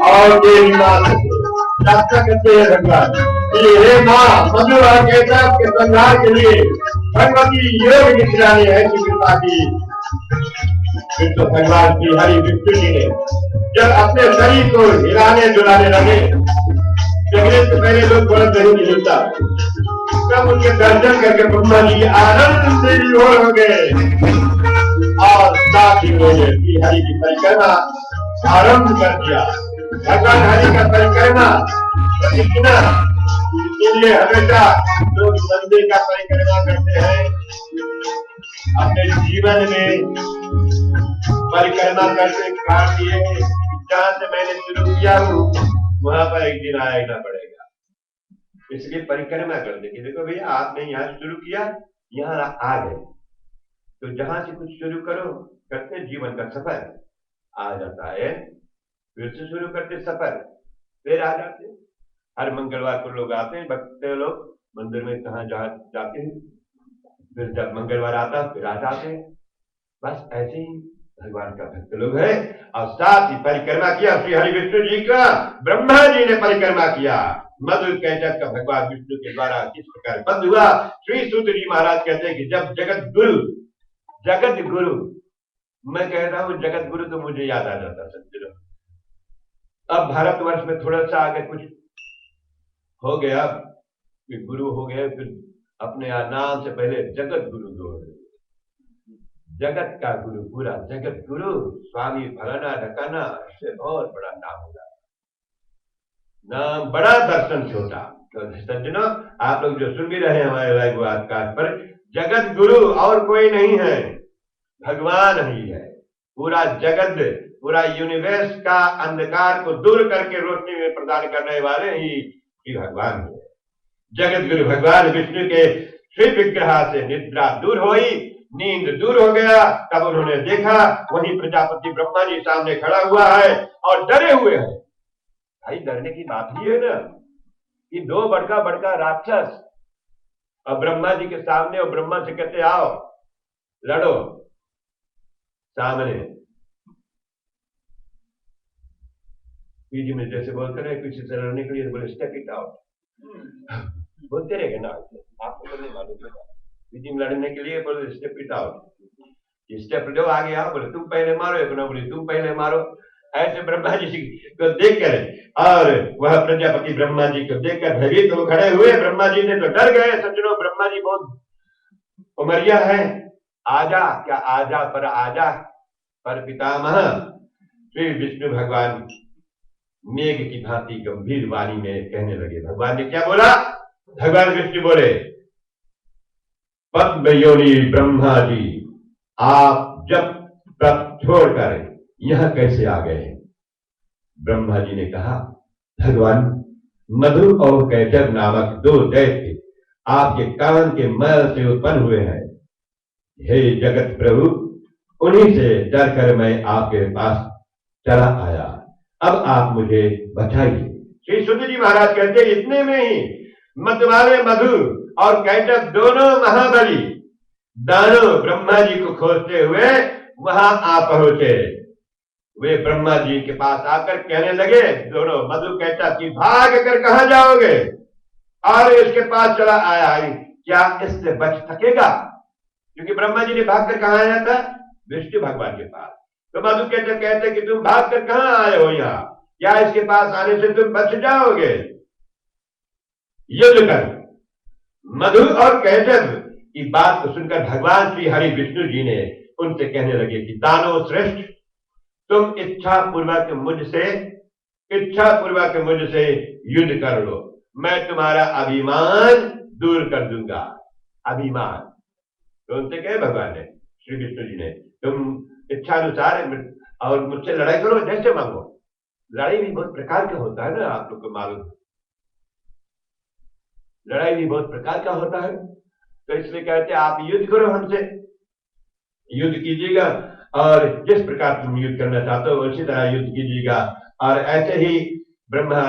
और देवी माँ करते हैं भगवान, हे माँ मधुआ केशव के संहार के लिए भगवती योग निगरानी है कि कृपा की। फिर तो भगवान श्री हरि विष्णु जी ने जब अपने शरीर को हिलाने डुलाने लगे, जगने से पहले लोग बड़ा नहीं मिलता, तब उनके दर्शन करके ब्रह्मा जी आनंद से विभोर हो गए और साथ ही उन्होंने श्री हरि की परिक्रमा आरंभ कर दिया। भगवान हरि का परिक्रमा इतना, इसलिए हमेशा लोग मंदिर का परिक्रमा करते हैं, अपने जीवन में परिक्रमा करके काम किए, जहां से मैंने शुरू किया हूँ वहां पर एक दिन आना पड़ेगा, इसलिए परिक्रमा कर देंगे। देखो भैया, आपने यहाँ शुरू किया, यहाँ आ गए, तो जहां से कुछ शुरू करो, करते जीवन का सफर आ जाता है, फिर से शुरू करते सफर, फिर आ जाते। हर मंगलवार को लोग आते हैं, भक्त लोग मंदिर में कहाँ जाते हैं, फिर जब मंगलवार आता फिर आ जाते हैं। बस ऐसे ही भगवान का भक्त लोग है। और साथ ही परिक्रमा किया श्री हरि विष्णु जी का, ब्रह्मा जी ने परिक्रमा किया। मधु कैटक का भगवान विष्णु के द्वारा किस प्रकार बंद हुआ, श्री सूत जी महाराज कहते हैं कि जब जगत गुरु, मैं कह रहा हूं जगत गुरु तो मुझे याद आ जाता सज्जनों। अब भारतवर्ष में थोड़ा सा आगे कुछ हो गया, फिर गुरु हो गए, फिर अपने नाम से पहले जगत गुरु जोड़, जगत का गुरु, पूरा जगत गुरु स्वामी फलाना ढकाना, इससे बहुत बड़ा नाम होगा, नाम बड़ा दर्शन छोटा। तो सज्जनों, आप लोग जो सुन भी रहे हैं हमारे लाइव आकाश पर, जगत गुरु और कोई नहीं है, भगवान ही है। पूरा जगत, पूरा यूनिवर्स का अंधकार को दूर करके रोशनी में प्रदान करने वाले ही श्री भगवान है। जगत गुरु भगवान विष्णु के श्री विग्रह से निद्रा दूर हुई, नींद दूर हो गया, तब उन्होंने देखा वही प्रजापति ब्रह्मा जी सामने खड़ा हुआ है और डरे हुए हैं। भाई डरने की बात ही है ना, कि दो बड़का राक्षस और ब्रह्मा जी के सामने, और ब्रह्मा से कहते आओ लड़ो सामने। पीजी में जैसे बोलते रहे किसी से लड़ने के लिए, बोले स्टेप इट आउट, बोलते रहेगा ना, आपको तो नहीं मालूम है। पीजी में लड़ने के लिए बोले स्टेप इट आउट, स्टेप लो आगे आओ, बोले तुम पहले मारो, एक ना बोले तुम पहले मारो। ऐसे ब्रह्मा जी को देखकर, और वह प्रजापति ब्रह्मा जी को देखकर भयभीत हो खड़े हुए। ब्रह्मा जी ने तो डर गए। सज्जनों, ब्रह्मा जी बहुत उमरिया है, आजा क्या आजा पर पितामह श्री विष्णु भगवान मेघ की भांति गंभीर वाणी में कहने लगे। भगवान ने क्या बोला? भगवान विष्णु बोले, पद्म योनि ब्रह्मा जी, आप जब तब छोड़कर यहां कैसे आ गए? ब्रह्मा जी ने कहा, भगवान मधु और कैटभ नामक दो दैत्य आपके कान के मैल से उत्पन्न हुए हैं। हे जगत प्रभु, उन्हीं से डरकर मैं आपके पास चला आया, अब आप मुझे बचाइए। श्री सुध जी महाराज कहते हैं, इतने में ही मतवाले मधु और कैटभ दोनों महाबली दानव ब्रह्मा जी को खोजते हुए वहां आ पहुंचे। वे ब्रह्मा जी के पास आकर कहने लगे, दोनों मधु कैटभ की, भाग कर कहां जाओगे? और इसके पास चला आया है, क्या इससे बच सकेगा? क्योंकि ब्रह्मा जी ने भागकर कहां आया था? विष्णु भगवान के पास। तो मधु कहते कि तुम भाग कर कहां आए हो यहाँ, क्या इसके पास आने से तुम बच जाओगे, युद्ध कर। मधु और कैटभ की बात को सुनकर भगवान श्री हरि विष्णु जी ने उनसे कहने लगे कि दानव श्रेष्ठ, तुम इच्छा पूर्वक मुझसे युद्ध कर लो, मैं तुम्हारा अभिमान दूर कर दूंगा। अभिमान तो उनसे कहे भगवान ने, श्री विष्णु जी ने, तुम इच्छानुसार और मुझसे लड़ाई करो, जैसे मांगो। लड़ाई भी बहुत प्रकार का होता है ना, आप लोग को मालूम, लड़ाई भी बहुत प्रकार का होता है। तो इसलिए कहते हैं आप युद्ध करो हमसे, युद्ध कीजिएगा, और जिस प्रकार तुम युद्ध करना चाहते हो उसी तरह युद्ध कीजिएगा। और ऐसे ही ब्रह्मा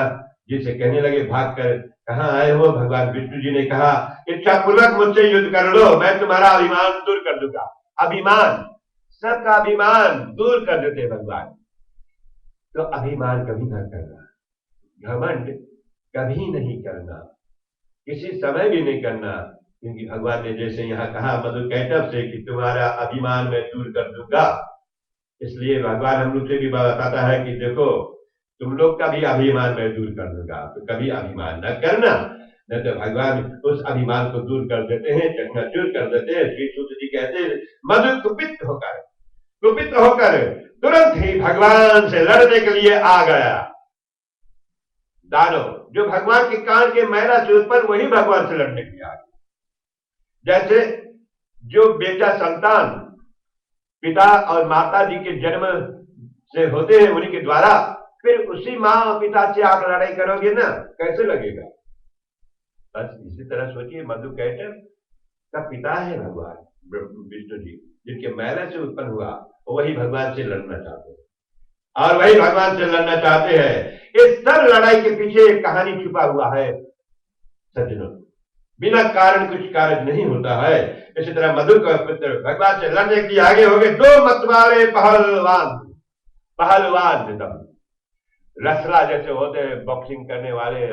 जी से कहने लगे, भागकर कहां आए हो। भगवान विष्णु जी ने कहा, इच्छा पूर्वक मुझसे युद्ध कर लो, मैं तुम्हारा अभिमान दूर कर दूंगा। अभिमान, सबका अभिमान दूर कर देते भगवान। तो अभिमान कभी ना करना, घमंड कभी नहीं करना, किसी समय भी नहीं करना, क्योंकि भगवान ने जैसे यहां कहा मधु कैटभ से कि तुम्हारा अभिमान मैं दूर कर दूंगा, इसलिए भगवान हम लोग से भी बताता है कि देखो तुम लोग का भी अभिमान मैं दूर कर दूंगा, तो कभी अभिमान न करना, न तो भगवान उस अभिमान को दूर कर देते हैं, चकनाचूर कर देते हैं। श्री सूत जी कहते हैं, मधु कुपित होकर तुरंत ही भगवान से लड़ने के लिए आ गया। दानव जो भगवान के कान के मैला से उत्पन्न, वही भगवान से लड़ने के लिए आ गया। जैसे जो बेटा संतान पिता और माता जी के जन्म से होते हैं, उन्हीं के द्वारा, फिर उसी माँ और पिता से आप लड़ाई करोगे ना, कैसे लगेगा। बस इसी तरह सोचिए, मधु कैटभ का पिता है भगवान विष्णु जी, जिनके मैला से उत्पन्न हुआ, वही भगवान से लड़ना चाहते हैं, और वही भगवान से लड़ना चाहते हैं। इस सब लड़ाई के पीछे एक कहानी छुपा हुआ है सज्जनों, बिना कारण कुछ कार्य नहीं होता है। इसी तरह मधु का पुत्र भगवान से लड़ने के लिए आगे हो गए, दो मतवाले पहलवान एकदम रसला जैसे होते हैं, बॉक्सिंग करने वाले,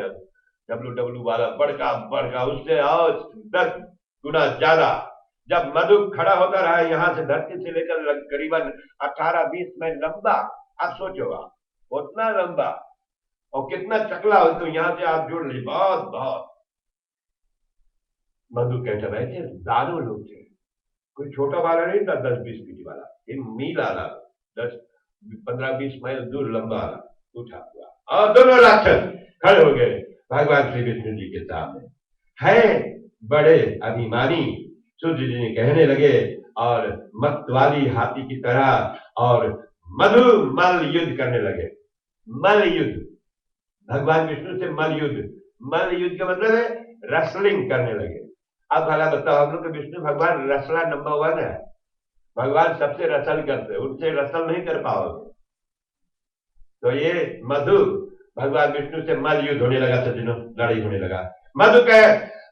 डब्ल्यू वाला बड़का उससे और 10 गुना ज्यादा। जब मधु खड़ा होता रहा यहां से, धरती से लेकर करीबन 18-20 मील लंबा, आप सोचो उतना लंबा और कितना चकला हो, तो यहां से आप जोड़ लीजिए, बहुत मधु कैटभ ऐसे दानव लोग थे, कोई छोटा वाला नहीं था, 10-20 फीट वाला, ये मील आला, 10-15-20 मील दूर लंबा उठा हुआ, और दोनों राक्षस खड़े हो गए भगवान श्री विष्णु जी के सामने। है बड़े अभिमानी, सूर्य जी ने कहने लगे, और मतवाली हाथी की तरह, और मधु मल युद्ध करने लगे। मल युद्ध, भगवान विष्णु से मल युद्ध का मतलब है रेसलिंग करने लगे। अब भला बताओ, हम लोग के विष्णु भगवान रसला नंबर 1 है, भगवान सबसे रसल करते, उनसे रसल नहीं कर पाओगे। तो ये मधु भगवान विष्णु से मल युद्ध होने लगा, सज्जनों लड़ाई होने लगा।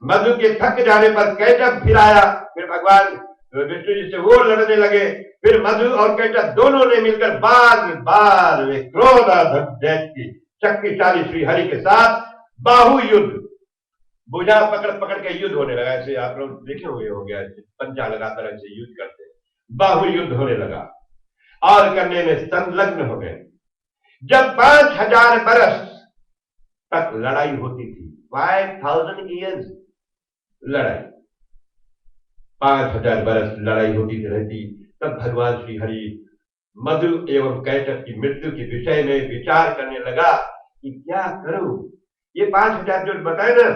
मधु के थक जाने पर कैटभ फिर आया, फिर भगवान विष्णु जी से वो लड़ने लगे। फिर मधु और कैटभ दोनों ने मिलकर बार वे क्रोध की शक्तिशाली श्री हरि के साथ बाहु युद्ध, भुजा पकड़ के युद्ध होने लगा। ऐसे आप लोग देखे हुए हो गया, पंजा लगाकर ऐसे युद्ध करते, बाहु युद्ध होने लगा और करने में संलग्न हो गए। जब 5000 बरस तक लड़ाई होती थी, 5000 ईयर्स लड़ाई, 5000 बरस लड़ाई होती रहती, तब भगवान श्री हरि मधु एवं कैटभ की मृत्यु के विषय में विचार करने लगा कि क्या करूं। ये 5000 जो बताए ना,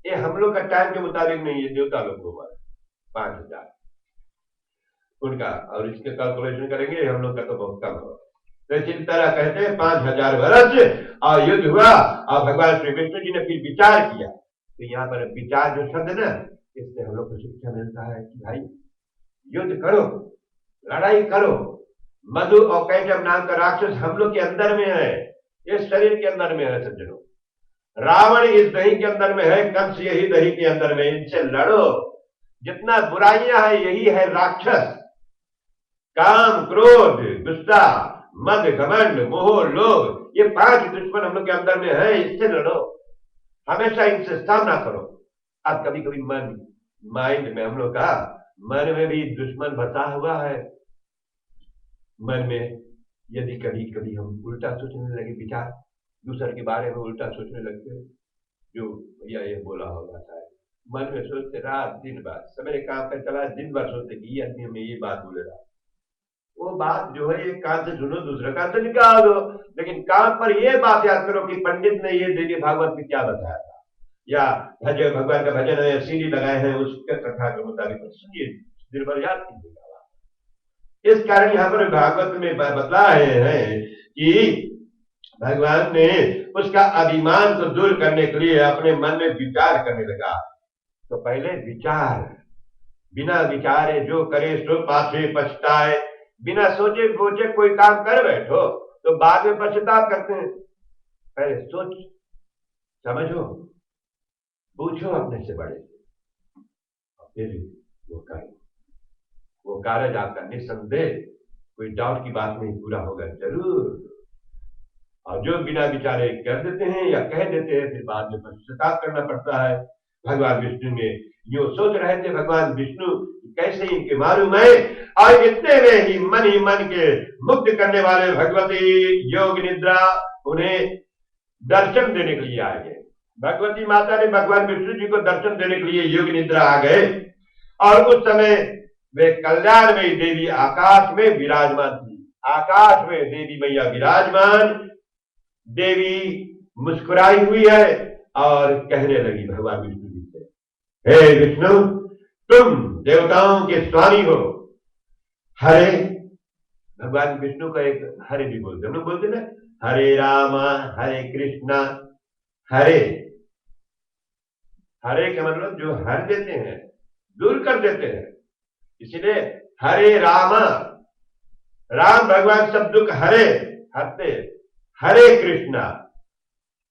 ये हम लोग का टाइम के मुताबिक नहीं है, देवता लोग को 5000 उनका, और इसके कैलकुलेशन करेंगे हम लोग का तो बहुत कम होगा। तो इसी तरह कहते हैं 5000 वर्ष और युद्ध हुआ, और भगवान श्री विष्णु जी ने फिर विचार किया। तो यहाँ पर विचार जो शब्द ना, इससे हम लोग को शिक्षा मिलता है कि भाई युद्ध करो, लड़ाई करो। मधु और कैटभ नाम का राक्षस हम लोग के अंदर में है, इस शरीर के अंदर में है सज्जनों। रावण इस दही के अंदर में है, कंस यही दही के अंदर में, इनसे लड़ो। जितना बुराइयां है यही है राक्षस, काम, क्रोध, गुस्सा, मद, घमंड, मोह, लोभ, ये 5 दुश्मन हम लोग के अंदर में है, इससे लड़ो, हमेशा इनसे सामना करो। अब कभी कभी माइंड में, हम लोग का मन में भी दुश्मन बसा हुआ है, मन में यदि कभी कभी हम उल्टा सोचने लगे, विचार दूसरे के बारे में उल्टा सोचने लगते हैं, जो भैया ये बोला होगा शायद, मन में सोचते रात दिन भर, सवेरे काम पे चला, दिन भर सोचते कि ये आदमी हमें ये बात बोले रहा, वो बात जो है एक कान से सुनो दूसरे कान से निकाल दो, लेकिन कान पर ये बात याद करो कि पंडित ने ये देवी भागवत में क्या बताया था, या भजन भगवान का भजन है, सीढ़ी लगाए हैं उसके कथा के मुताबिक सुनिए, दिन भर याद कीजिएगा। इस कारण यहाँ पर भागवत में बतला रहे हैं कि भगवान ने उसका अभिमान को दूर करने के लिए अपने मन में विचार करने लगा। तो पहले विचार, बिना विचारे जो करे सो पाछे पछताए, बिना सोचे सोचे कोई काम कर बैठो तो बाद में पछतावा करते हैं। पहले सोच समझो, पूछो अपने से बड़े से, फिर वो करो। वो कार्य आपका निस्संदेह, कोई डाउट की बात नहीं, पूरा होगा जरूर। और जो बिना विचारे कर देते हैं या कह देते हैं, फिर बाद में पश्चाताप करना पड़ता है। भगवान विष्णु ने यो सोच रहे थे, भगवान विष्णु कैसे इनके मारू मैं, और इतने में ही मन के मुक्त करने वाले भगवती योग निद्रा उन्हें दर्शन देने के लिए आ गए। भगवती माता ने भगवान विष्णु जी को दर्शन देने के लिए योग निद्रा आ गए, और उस समय वे कल्याणमयी देवी आकाश में विराजमान थी। आकाश में देवी मैया विराजमान, देवी मुस्कुराई हुई है और कहने लगी भगवान विष्णु जी से, हे विष्णु, तुम देवताओं के स्वामी हो। हरे, भगवान विष्णु का एक हरे भी बोलते, हम लोग बोलते ना, हरे रामा हरे कृष्णा हरे। हरे का मतलब जो हर देते हैं, दूर कर देते हैं, इसलिए हरे रामा, राम भगवान सब दुख हरे, हरते। हरे कृष्णा,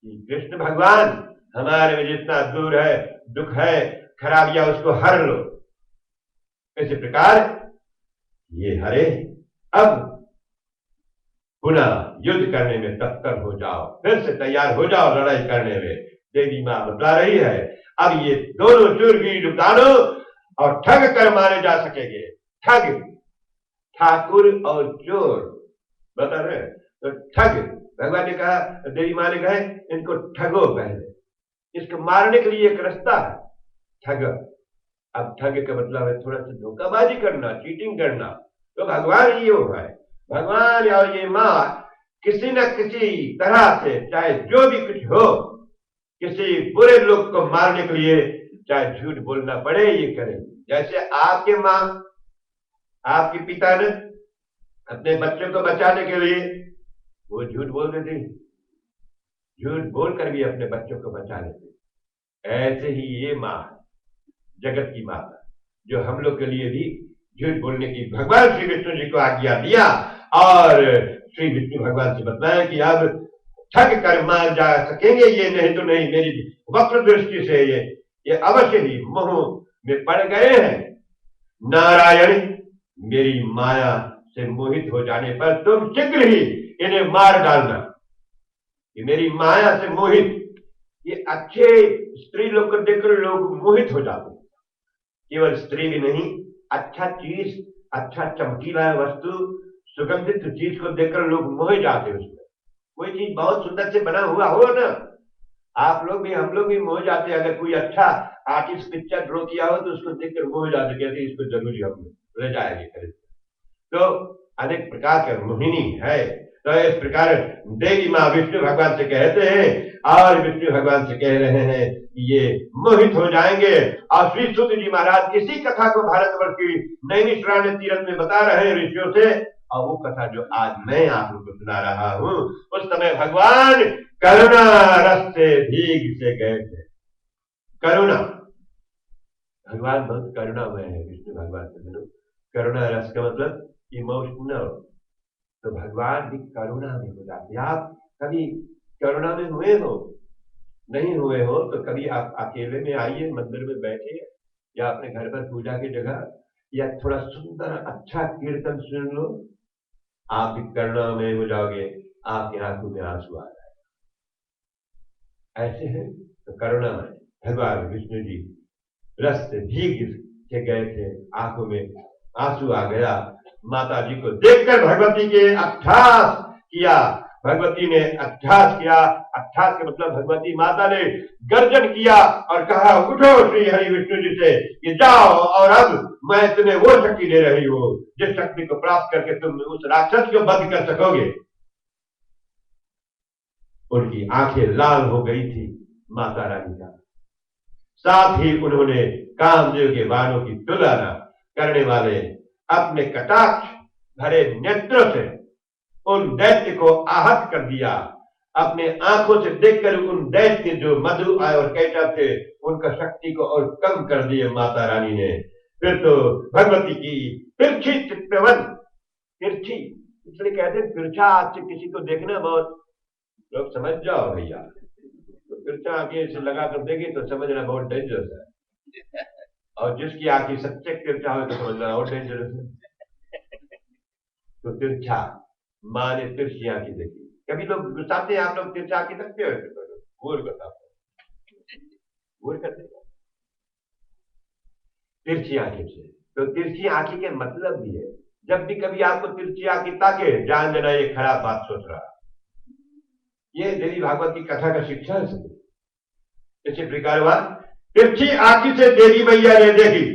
कृष्ण भगवान हमारे में जितना दूर है, दुख है, खराबियां, उसको हर लो। इसी प्रकार ये हरे, अब पुनः युद्ध करने में तत्पर हो जाओ, फिर से तैयार हो जाओ लड़ाई करने में। देवी मां बतला रही है, अब ये दोनों शूरवीर दानव और ठग कर मारे जा सकेंगे। ठग, ठाकुर और चोर, बता रहे, तो ठग, भगवान ने कहा, देवी मां ने कहा इनको ठगो, पहले इसको मारने के लिए एक रास्ता है, ठग। अब ठग का मतलब है थोड़ा सा धोखाबाजी करना, चीटिंग करना। तो भगवान ये है, भगवान या ये मां किसी न किसी तरह से, चाहे जो भी कुछ हो, किसी बुरे लोग को मारने के लिए चाहे झूठ बोलना पड़े, ये करेंगे। जैसे आपके मां, आपके पिता ने अपने बच्चों को बचाने के लिए वो झूठ बोल देते, झूठ बोलकर भी अपने बच्चों को बचा लेते। ऐसे ही ये मां है, जगत की माता, जो हम लोग के लिए भी झूठ बोलने की भगवान श्री विष्णु जी को आज्ञा दिया, और श्री विष्णु भगवान से बताया कि अब ठग कर मार जा सकेंगे ये, नहीं तो नहीं, मेरी वक्र दृष्टि से ये अवश्य ही मोह में पड़ गए हैं। नारायण, मेरी माया से मोहित हो जाने पर तुम शीघ्र ही इन्हें मार डालना। ये मेरी माया से मोहित, ये अच्छे स्त्री लोग को देखकर लोग मोहित हो जाते हैं। केवल स्त्री भी नहीं, अच्छा चीज, अच्छा चमकीला वस्तु, सुगंधित चीज को देखकर लोग मोह जाते हैं। उसमें कोई चीज बहुत सुंदर से बना हुआ हो ना, आप लोग भी, हम लोग भी मोह जाते हैं। अगर कोई अच्छा आर्टिस्ट पिक्चर ड्रॉ किया हो तो उसको देखकर मोह जाते, कहते इसको जरूरी हम ले जाएंगे खरीद। तो अनेक प्रकार का मोहिनी है। तो इस प्रकार देवी मां विष्णु भगवान से कहते हैं, और विष्णु भगवान से कह रहे हैं कि ये मोहित हो जाएंगे। और श्री सूत जी महाराज इसी कथा को भारतवर्ष की नैमिषारण्य तीर्थ में बता रहे हैं ऋषियों से, और वो कथा जो आज मैं आप लोग को सुना रहा हूं, उस समय भगवान करुणा रस से भीग से गए थे। करुणा, भगवान बहुत करुणामय है, विष्णु भगवान से। करुणा रस का मतलब इमोशनल, तो भगवान भी करुणा में हो जाते। आप कभी करुणा में हुए हो? नहीं हुए हो तो कभी आप अकेले में आइए, मंदिर में बैठे, या अपने घर पर पूजा की जगह, या थोड़ा सुंदर अच्छा कीर्तन सुन लो, आप भी करुणा में हो जाओगे, आपके आंखों में आंसू आ जाए। ऐसे है तो करुणा में भगवान विष्णु जी रस से भीग के गए थे, आंखों में आंसू आ गया। माता जी को देखकर भगवती के अट्ठास किया, भगवती ने अट्ठास किया। अट्ठास के मतलब भगवती माता ने गर्जन किया और कहा, उठो श्री हरि विष्णु जी से कि जाओ और अब मैं तुम्हें वो शक्ति दे रही हूं जिस शक्ति को प्राप्त करके तुम उस राक्षस को वध कर सकोगे। उनकी आंखें लाल हो गई थी माता रानी का। साथ ही उन्होंने कामदेव के बाणों की तुलना करने वाले अपने कटाक्ष भरे नेत्रों से उन दैत्य को आहत कर दिया। अपने आंखों से देखकर उन दैत्य जो मधु और कैटव थे उनका शक्ति को और कम कर दिए माता रानी ने। फिर तो भगवती की तिरछी चित्रवन, तिरछी इसलिए कहते हैं तिरछा आंख से किसी को देखना बहुत, लोग समझ जाओ भैया, तो तिरछा आंखें से लगा कर देंगे तो समझना बहुत डेंजरस है, और जिसकी आंखें सच्चे तिरछा हो तो समझना और डेंजरस है। तो तिरछा, माँ ने तिरछी आंखें देखी। कभी लोग गुस्साते हैं, आप लोग तिरछा आंखें देखते हो? घूर बताते, घूर करते तिरछी आंखें से। तो तिरछी आंखें के मतलब भी है, जब भी कभी आपको तिरछी आंखें ताके जान देना ये खराब बात सोच रहा। ये देवी भागवत की कथा का शिक्षा है। इसी प्रकार हुआ, तिरछी आंखी से देवी मैया ने देखी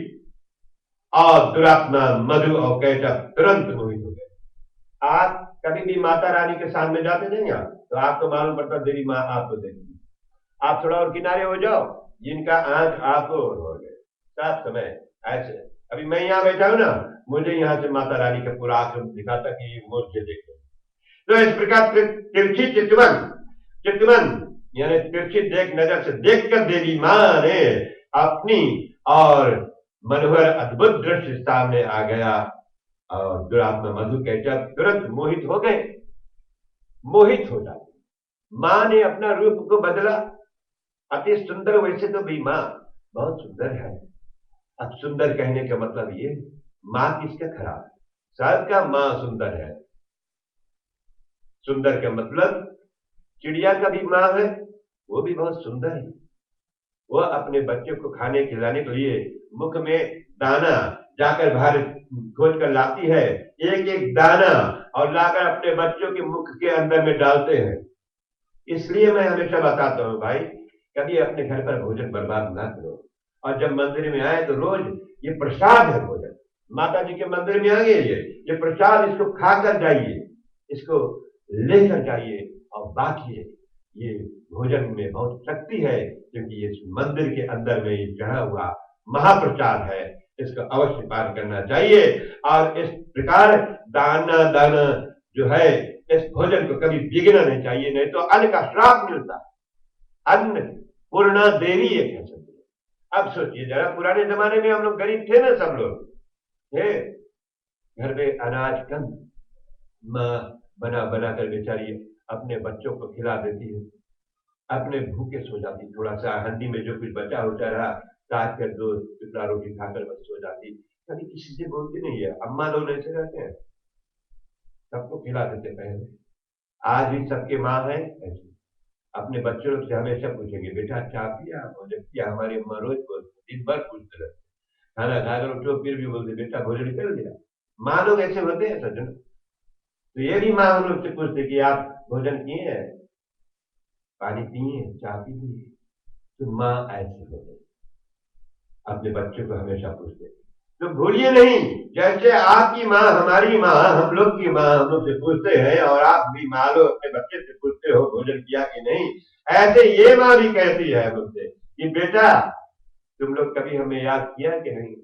और दुरात्मा मधु और कैटव तुरंत मोहित हो गए। आप कभी भी माता रानी के सामने जाते नहीं आप, तो आपको मालूम पड़ता देवी माँ आपको देखेगी। आप थोड़ा और किनारे हो जाओ, जिनका आंख आपको हो गए सात समय ऐसे। अभी मैं यहाँ बैठा हूं ना, मुझे यहाँ से माता रानी का पूरा आंख दिखाता कि मुझे देखो। तो इस प्रकार तिरछी चितवन, चितवन यानी तिरछी देख नजर से देखकर देवी मां ने अपनी और मनोहर अद्भुत दृश्य सामने आ गया और दुरात्मा मधु कैटव तुरंत मोहित हो गए, मोहित हो जाते। मां ने अपना रूप को बदला, अति सुंदर। वैसे तो भी मां बहुत सुंदर है, अब सुंदर कहने का मतलब ये, मां किसका खराब है? सबका मां सुंदर है। सुंदर का मतलब चिड़िया का भी मां है, वो भी बहुत सुंदर है। वो अपने बच्चे को खाने खिलाने के लिए मुख में दाना जाकर बाहर खोज कर लाती है, एक एक दाना, और लाकर अपने बच्चों के मुख के अंदर में डालते हैं। इसलिए मैं हमेशा बताता हूं भाई, कभी अपने घर पर भोजन बर्बाद ना करो। और जब मंदिर में आए तो रोज ये प्रसाद है भोजन, माता जी के मंदिर में आ गए, ये प्रसाद, इसको खाकर जाइए, इसको लेकर जाइए और बांटिए। ये भोजन में बहुत शक्ति है, क्योंकि ये मंदिर के अंदर में ये चढ़ा हुआ महाप्रसाद है, इसको अवश्य पान करना चाहिए। और इस प्रकार दाना दाना जो है, इस भोजन को कभी बिगड़ना नहीं चाहिए, नहीं तो अन्न का श्राप मिलता है। अन्न पूर्णा देवी है कह सकते। अब सोचिए जरा, पुराने जमाने में हम लोग गरीब थे ना, सब लोग थे, घर में अनाज कम, मां बना बना कर बेचारी अपने बच्चों को खिला देती है, अपने भूखे सो जाती, थोड़ा सा हंडी में जो कुछ बचा होता रहा काट कर दो टुकड़ा रोटी खाकर बस सो जाती, कभी किसी से बोलती नहीं है। अम्मा लोग ऐसे रहते हैं, सबको खिला देते पहले। आज भी सबके माँ है ऐसी, अपने बच्चों से हमेशा पूछेंगे, बेटा चाय पिया, भोजन किया? हमारी अम्मा रोज बोलती, दिन भर पूछते रहते, खाना खाकर उठो फिर भी बोलते बेटा भोजन कर लिया। माँ लोग ऐसे होते हैं सज्जन। तो ये भी माँ हम लोग से पूछते कि आप भोजन किए हैं, पानी पिए, चाय पी लिए? तो माँ ऐसे होते, अपने बच्चों को हमेशा पूछते। तो भूलिए नहीं, जैसे आपकी माँ हमारी माँ हम लोग की माँ हम लोग से पूछते हैं, और आप भी माँ लोग अपने बच्चे से पूछते हो भोजन किया कि नहीं, ऐसे ये माँ भी कहती है मुझसे कि बेटा तुम लोग कभी हमें याद किया कि नहीं।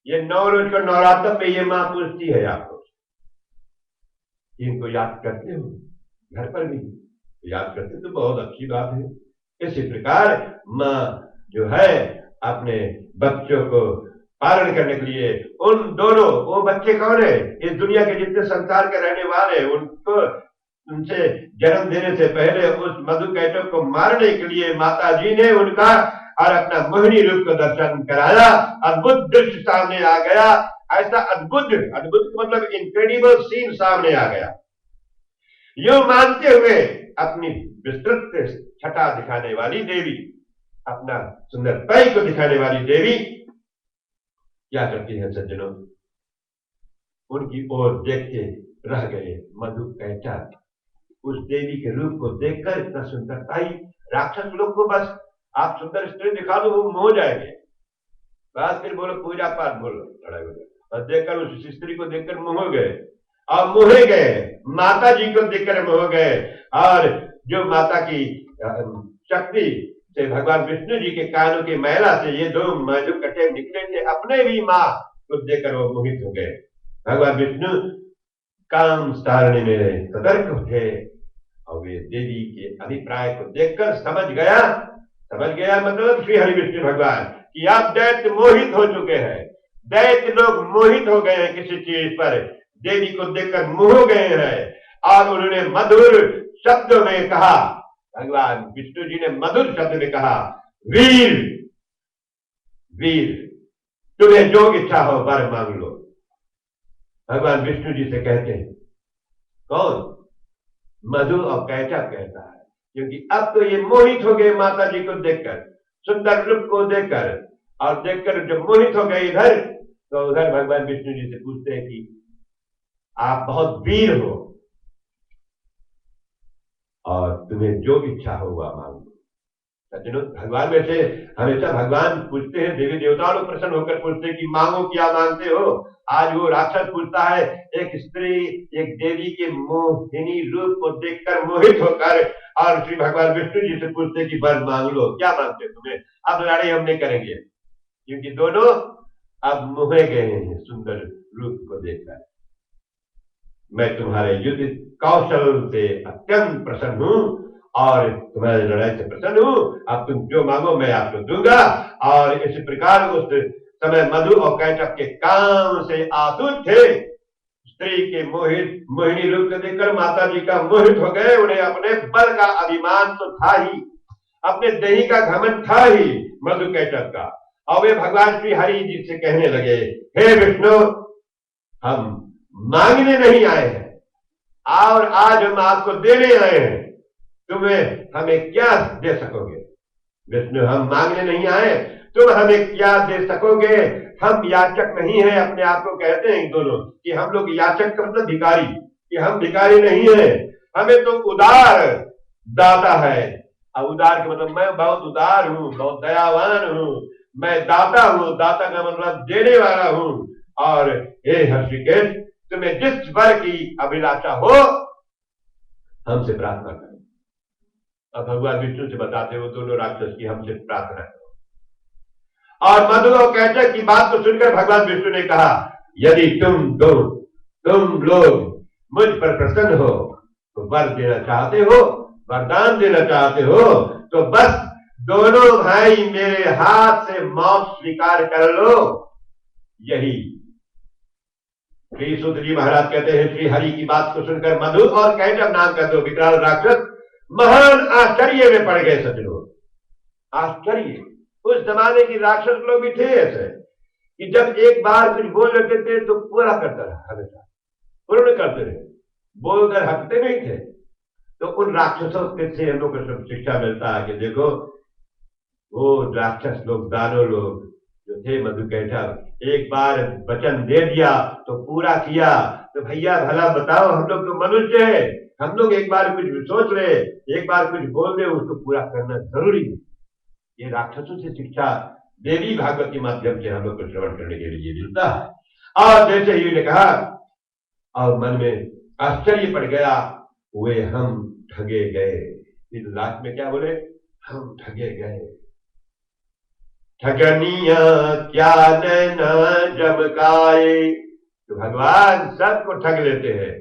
ये 9 रोज का नवरात्र में ये माँ पूछती है आपको, इनको याद करते हो? घर पर भी याद करते तो बहुत अच्छी बात है। इसी प्रकार माँ जो है अपने बच्चों को पालन करने के लिए, उन दोनों, वो बच्चे कौन है? इस दुनिया के जितने संसार के रहने वाले, उनको उनसे जन्म देने से पहले उस मधु कैटव को मारने के लिए माता जी ने उनका और अपना मोहिनी रूप का दर्शन कराया। अद्भुत दृश्य सामने आ गया, ऐसा अद्भुत, अद्भुत मतलब इनक्रेडिबल सीन सामने आ गया। यो मानते हुए अपनी विस्तृत छटा दिखाने वाली देवी, अपना सुंदर पैर को दिखाने वाली देवी क्या करती है सज्जनों? उनकी ओर देखते रह गए। मधु कैटक उस देवी के रूप को देखकर इतना सुंदरता ही राक्षस लोग को बस आप सुंदर स्त्री दिखा दो वो मोह जाएंगे। बस फिर बोलो पूजा पाठ बोलो लड़ाई हो जाए। और देखकर उस स्त्री को देखकर मोह गए और मोहे गए, माता जी को देखकर मोह गए। और जो माता की शक्ति से भगवान विष्णु जी के कानों की मैला से ये दो मधु कटे निकले थे, अपने भी माँ को देखकर वो मोहित हो गए। भगवान विष्णु काम सारणी में सतर्क थे और वे देवी के अभिप्राय को देखकर समझ गया मतलब श्री हरि विष्णु भगवान कि आप दैत्य मोहित हो चुके हैं। दैत्य लोग मोहित हो गए हैं किसी चीज पर, देवी को देखकर मोह गए हैं। और उन्होंने मधुर शब्दों में कहा, भगवान विष्णु जी ने मधुर शब्द में कहा, वीर वीर तुम्हें जो इच्छा हो वर मांग लो। भगवान विष्णु जी से कहते हैं, कौन? मधु और कैटक कहता है, क्योंकि अब तो ये मोहित हो गए माता जी को देखकर, सुंदर रूप को देखकर। और देखकर जब मोहित हो गए इधर, तो उधर भगवान विष्णु जी से पूछते हैं कि आप बहुत वीर हो और तुम्हें जो इच्छा हो वह मांग लो। सज्जनों, भगवान में से हमेशा भगवान पूछते हैं, देवी देवताओं लोग प्रसन्न होकर पूछते हैं कि मांगो क्या मांगते हो। आज वो राक्षस पूछता है, एक स्त्री एक देवी के मोहिनी रूप को देखकर मोहित होकर, और श्री भगवान विष्णु जी से पूछते हैं कि वर मांग लो, क्या मांगते तुम्हें। अब लड़ाई हम नहीं करेंगे क्योंकि दोनों अब मोहे गए हैं सुंदर रूप को देखकर। मैं तुम्हारे युद्ध कौशल से अत्यंत प्रसन्न हूं और तुम्हारी लड़ाई से प्रसन्न हूं। अब तुम जो मांगो मैं आपको दूंगा। और इस प्रकार उस समय मधु और कैटक के काम से आतुर थे। स्त्री के मोहिनी रूप को देखकर माता जी का मोहित हो गए। उन्हें अपने बल का अभिमान तो था ही, अपने देही का घमंड था ही मधु कैटक का। और वे भगवान श्री हरि जी से कहने लगे, हे विष्णु, हम मांगने नहीं आए हैं और आज हम आपको देने आए हैं। तुम्हें हमें क्या दे सकोगे? विष्णु, हम मांगने नहीं आए, तुम हमें क्या दे सकोगे? हम याचक नहीं है, अपने आप को कहते हैं दोनों कि हम लोग याचक का मतलब भिखारी, कि हम भिखारी नहीं है। हमें तो उदार दाता है। और उदार का मतलब मैं बहुत उदार हूं, बहुत दयावान हूं, मैं दाता हूं। दाता का मतलब देने वाला हूं। और हे हर्षिकेश, तुम्हें जिस वर की अभिलाषा हो हमसे प्रार्थना करो। अब भगवान विष्णु से बताते हो दोनों राक्षस की हमसे प्रार्थना करो। और मधु और कैटक की बात को सुनकर भगवान विष्णु ने कहा, यदि तुम लोग मुझ पर प्रसन्न हो तो वर देना चाहते हो, वरदान देना चाहते हो, तो बस दोनों भाई मेरे हाथ से मौत स्वीकार कर लो। यही श्री सूत जी महाराज कहते हैं, श्री हरि की बात को सुनकर मधु और कैटक नाम का दो विकराल राक्षस महान आश्चर्य में पड़ गए। सज्जनों, आश्चर्य, उस जमाने की राक्षस लोग भी थे ऐसे कि जब एक बार कुछ बोल लेते थे तो पूरा करता रहा, हमेशा पूर्ण करते रहे, बोलकर हटते नहीं थे। तो उन राक्षसों से हम लोग को सब शिक्षा मिलता है कि देखो, वो राक्षस लोग, दानव लोग जो थे मधु कैटक, एक बार वचन दे दिया तो पूरा किया। तो भैया भला बताओ, हम लोग तो मनुष्य है, हम लोग एक बार कुछ सोच ले, एक बार कुछ बोल दे, उसको पूरा करना जरूरी है। ये राक्षसों से शिक्षा देवी भागवत के माध्यम से हम लोग को श्रवण करने के लिए मिलता है। और जैसे ही ने कहा और मन में आश्चर्य पड़ गया, वे हम ठगे गए। इस लास्ट में क्या बोले? हम ठगे गए। ठगनिया क्या नैना जमकाए। तो भगवान सबको ठग लेते हैं,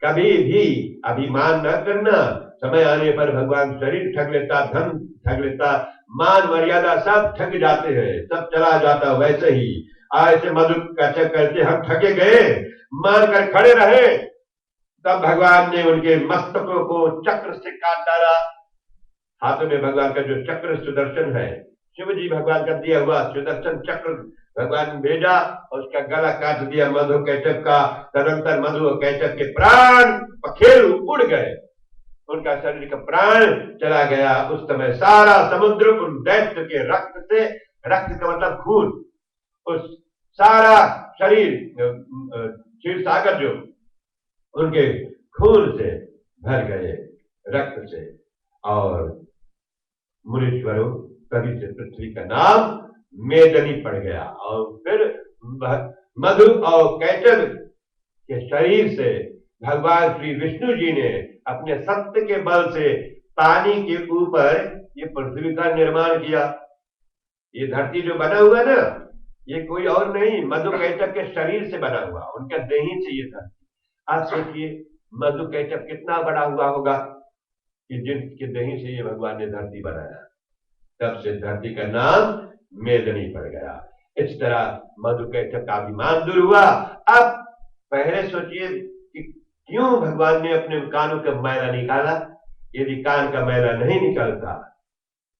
कभी भी अभिमान न करना। समय आने पर भगवान शरीर ठग लेता, धन ठग लेता, मान मर्यादा सब ठग जाते हैं, सब चला जाता। वैसे ही ऐसे मधु कैटक करते हम ठगे गए, मान कर खड़े रहे। तब भगवान ने उनके मस्तकों को चक्र से काट डाला। हाथों में भगवान का जो चक्र सुदर्शन है, शिव जी भगवान का दिया हुआ सुदर्शन चक्र भगवान भेजा और उसका गला काट दिया मधु कैटक का। तदंतर मधु और कैटक के प्राण पखेरु उड़ गए, उनका शरीर का प्राण चला गया। उस समय सारा समुद्र उन दैत्य के रक्त से, रक्त का मतलब खून, उस सारा शरीर क्षीर सागर जो उनके खून से भर गए, रक्त से, और मुनीश्वरों तभी से पृथ्वी का नाम मेदनी पड़ गया। और फिर मधु और कैटभ के शरीर से भगवान श्री विष्णु जी ने अपने सत्य के बल से पानी के ऊपर ये पृथ्वी का निर्माण किया। ये धरती जो बना हुआ है ना, ये कोई और नहीं, मधु कैटभ के शरीर से बना हुआ, उनका देही से ये धरती। आज सोचिए मधु कैटभ कितना बड़ा हुआ होगा कि जिनके देही से ये भगवान ने धरती बनाया। तब से धरती का नाम मेदनी पड़ गया। इस तरह मधु कैटभ का अभिमान दूर हुआ। अब पहले सोचिए कि क्यों भगवान ने अपने कानों का मैला निकाला। यदि कान का मैला नहीं निकलता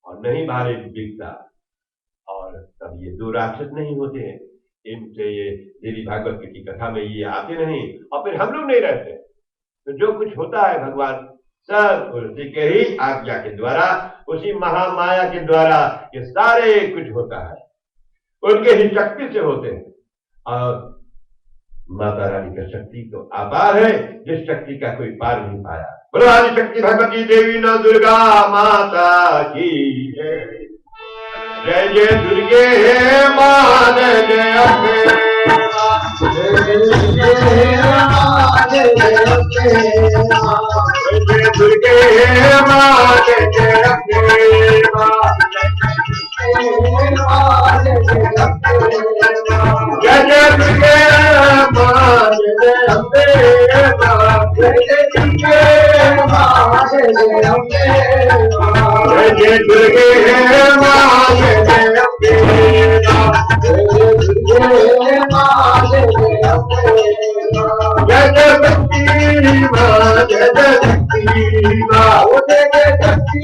और नहीं भारी बिकता, और तब ये दो राक्षस नहीं होते, इनसे ये देवी भागवत की कथा में ये आते नहीं, और फिर हम लोग नहीं रहते। तो जो कुछ होता है भगवान सब उसी के ही आज्ञा के द्वारा, उसी महामाया के द्वारा ये सारे कुछ होता है, उनके ही शक्ति से होते हैं। और माता रानी का शक्ति तो अपार है, जिस शक्ति का कोई पार नहीं पाया। बोलो आदि शक्ति भगवती देवी न दुर्गा माता की जय। जय जय दुर्गे मां, जय जय अम्बे, जय दुर्गे मां, जय जय अम्बे, जय दुर्गे मां, जय जय अम्बे मां, जय जय दुर्गे मां, जय जय अम्बे मां, जय जय दुर्गे मां, जय जय अम्बे मां, जय जय दुर्गे मां, जय जय अम्बे मां, जय जय दुर्गे मां, जय जय अम्बे मां, जय जय शक्ति मां, जय जय शक्ति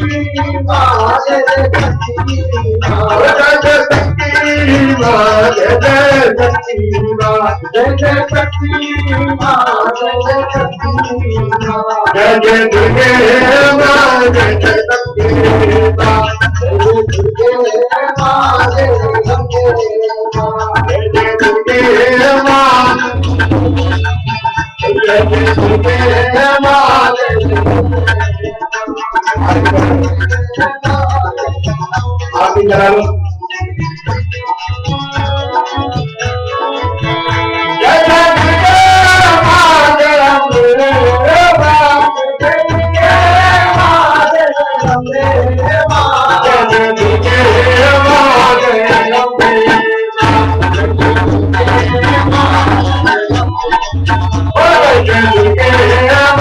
मां, जय जय शक्ति मां, जय जय शक्ति मां, जय जय शक्ति मां, जय जय शक्ति मां, जय जय शक्ति मां, जय जय शक्ति मां, जय जय दुर्गे मां, जय जय शक्ति मां, जय जय दुर्गे मां, जय जय अम्बे मां, जय जय दुर्गे मां, जय जय दुर्गे मां, आरती करा लो। जय जय दुर्गे मां, जय अम्बे मां, जय दुर्गे मां, जय अम्बे मां, जय दुर्गे मां, जय अम्बे मां, जय दुर्गे मां, जय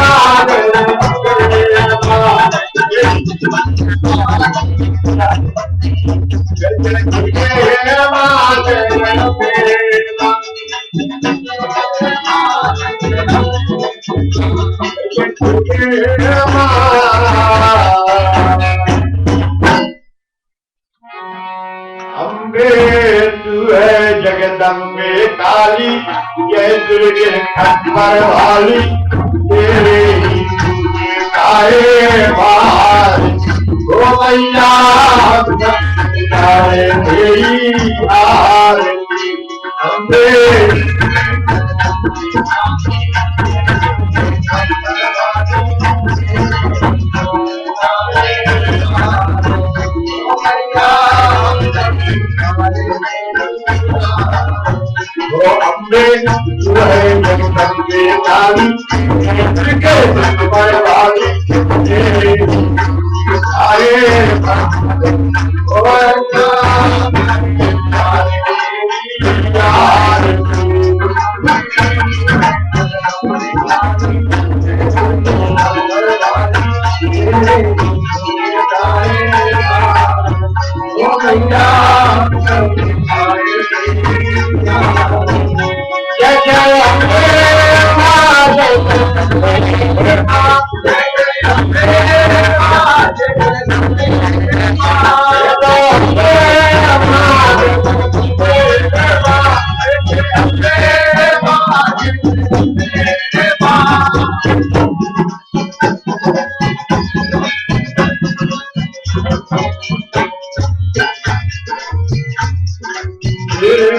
दुर्गे मां, अम्बे तू है जगदम्बे काली, जय दुर्गे खट्टर वाली, तेरे ही काहे बाहर ओ मैया तेरी आरती। अम्बे अम्बे तू है जगदम्बे काली, दुर्गे खट्टर वाली, तेरे आए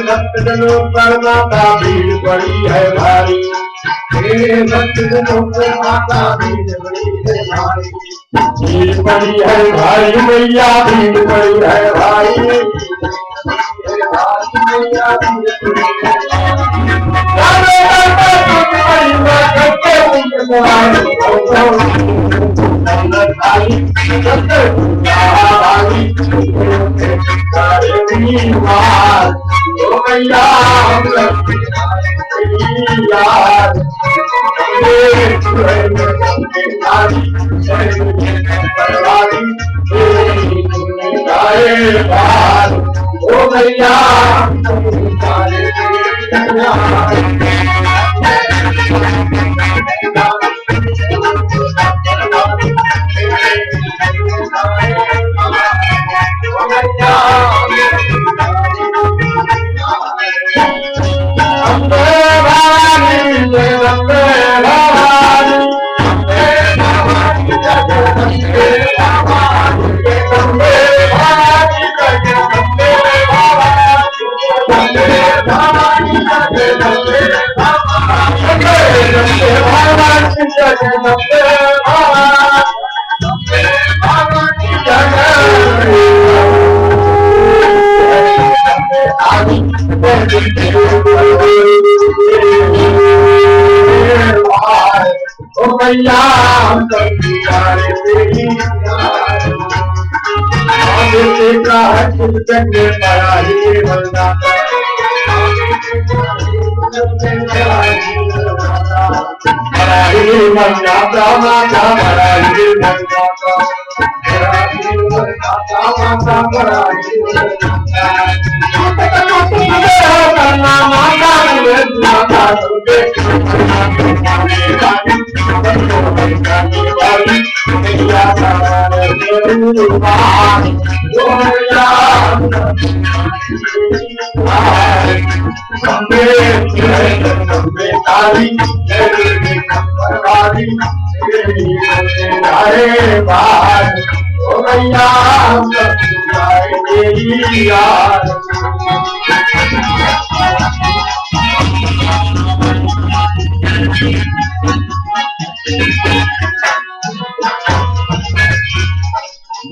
भक्तजनों पर माता भीड़ पड़ी है भारी, माता भीड़ बड़ी है भाई मैया भीड़ बड़ी है भाई ओ भैया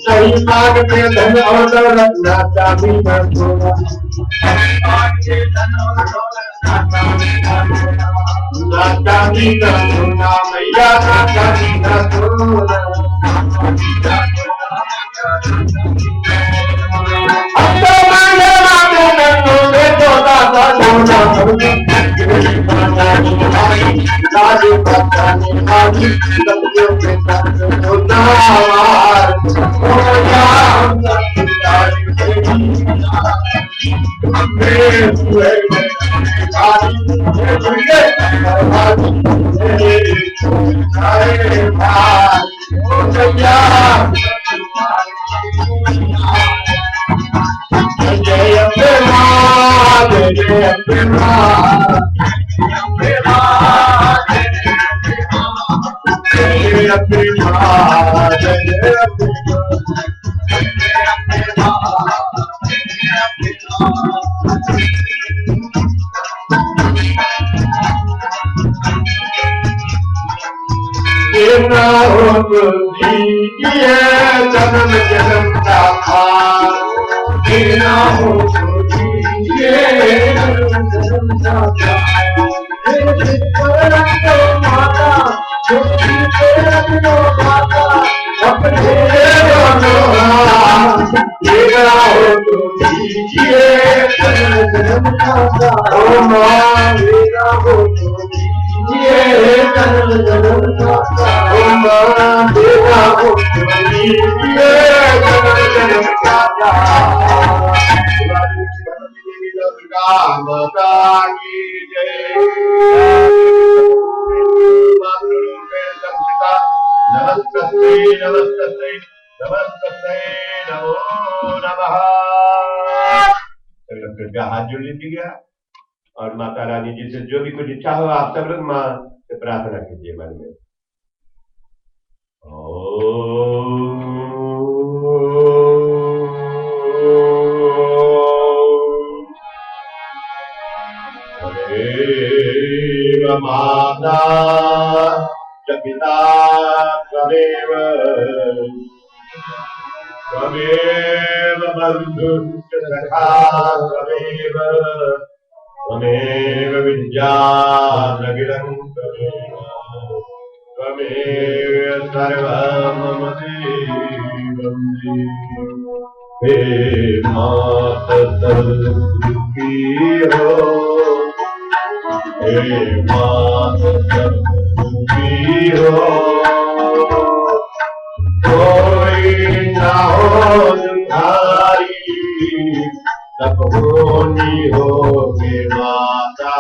नहीं मांगते धन और दौलत ना चाबी ना सोना ना चाबी ना सोना मैया ना चाबी ना सोना हम तो मांगे मांगे नन्नू दे तो दादा सोना राजू पता नहीं मांगी सत्यों के साथ सोना जन्म जन्म का भार देना हो माता अपने हाथ जोड़ लीजिएगा और माता रानी जी से जो भी कुछ इच्छा हो आप सब लोग माँ से प्रार्थना कीजिए मन में। हरे माता च पिता त्वमेव त्वमेव बन्धुश्च सखा त्वमेव त्वमेव विद्या द्रविणं त्वमेव त्वमेव सर्वं मम देवं हे माता सुखी हो हे माता सुखी हो कोई ना हो तुम्हारी तब होनी हो के माता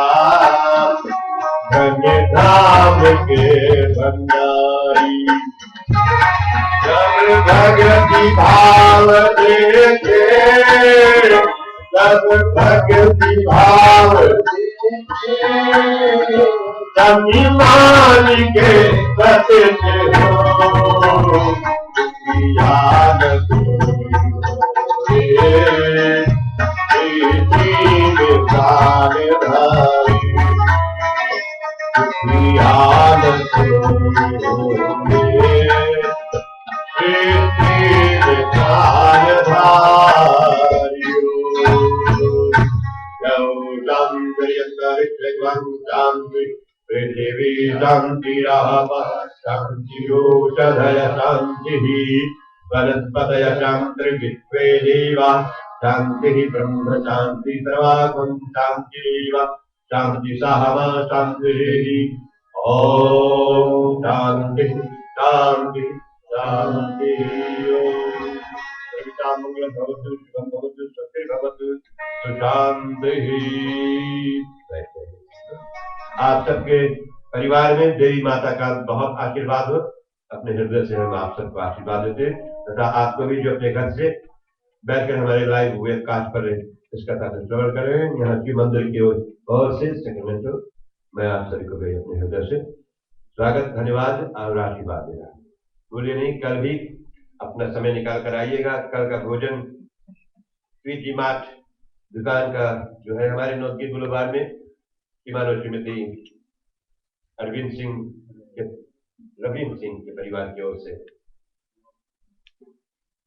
धन्य धाम के भंडारी जब भगति भाव देखे तब भगति भाव तभी मान के बचते हो याद पृथिवी शांतिराप शांतिरोषधय शांति वनस्पतय शांतिर्विश्वे देवा शांति ब्रह्म शांति सर्वागम शांतिरेव शांति सहमा शांति ओम शांति शांति शांति मंगल भवतु शुभम भवतु स्वस्ति भवतु सुशांति। आप सबके परिवार में देवी माता का बहुत आशीर्वाद हो। अपने हृदय से हम आप सबको आशीर्वाद देते तथा आपको भी जो अपने घर से बैठकर हमारे लाइव वेबकास्ट पर इस कथा से श्रवण कर रहे हैं, यहाँ की मंदिर की ओर से सेक्रेमेंटो मैं आप सभी को भी अपने हृदय से स्वागत धन्यवाद और आशीर्वाद दे रहा हूँ। बोलिए नहीं, कल भी अपना समय निकाल कर आइएगा। कल का भोजन स्वीट जी मार्ट दुकान का जो है हमारे नौकी बुलवार में मानो श्रीमती रवीन सिंह के परिवार की ओर से।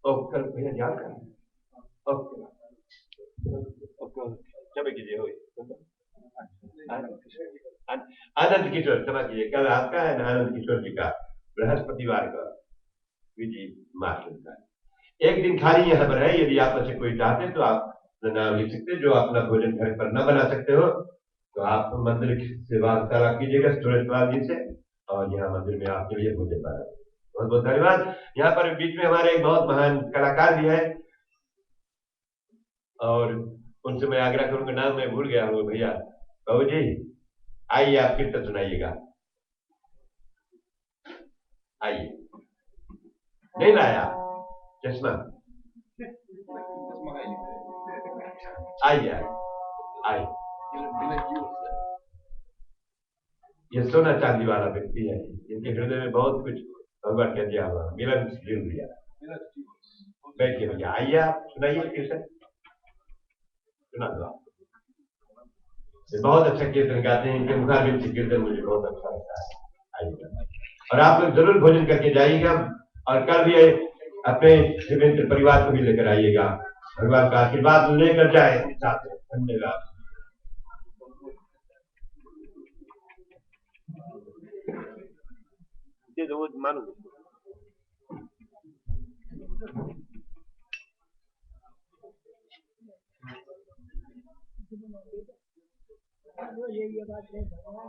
कल भैया याद कर कीजिए आनंद किशोर, क्षमा कीजिए, कल आपका है आनंद किशोर जी का बृहस्पतिवार का विधि मार्च का एक दिन खाली यहाँ पर है। यदि आप में से कोई चाहते तो आप नाम लिख सकते, जो अपना भोजन घर पर न बना सकते हो तो आप मंदिर से वार्तालाप कीजिएगा सुरेश जी से और यहाँ मंदिर में आपके लिए भोजन बना। बहुत बहुत धन्यवाद। यहाँ पर बीच में हमारे एक बहुत महान कलाकार भी है और उनसे मैं आग्रह करूंगा, नाम मैं भूल गया हूँ भैया बाबू जी, आइए आप कीर्तन सुनाइएगा। आइए, नहीं लाया चश्मा, आइए आइए। ये सोना चांदी वाला व्यक्ति है, जिनके हृदय में बहुत कुछ भगवान का दिया हुआ मिलन दिल दिया। बैठिए भैया, आइए आप सुनाइए कीर्तन, सुना दो आप। बहुत अच्छा कीर्तन गाते हैं, इनके मुखारबिंद से कीर्तन मुझे बहुत अच्छा लगता है। आइएगा और आप लोग जरूर भोजन करके जाइएगा और कल भी अपने मित्र परिवार को भी लेकर आइएगा। भगवान का आशीर्वाद लेकर जाए साथ में। धन्यवाद। वो मानो ये बात है भगवान।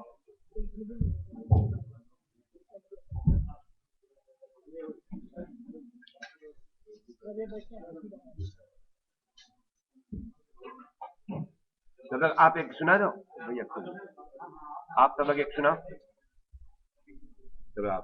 आप एक सुना दो भैया, आप सब एक सुना। चलो आप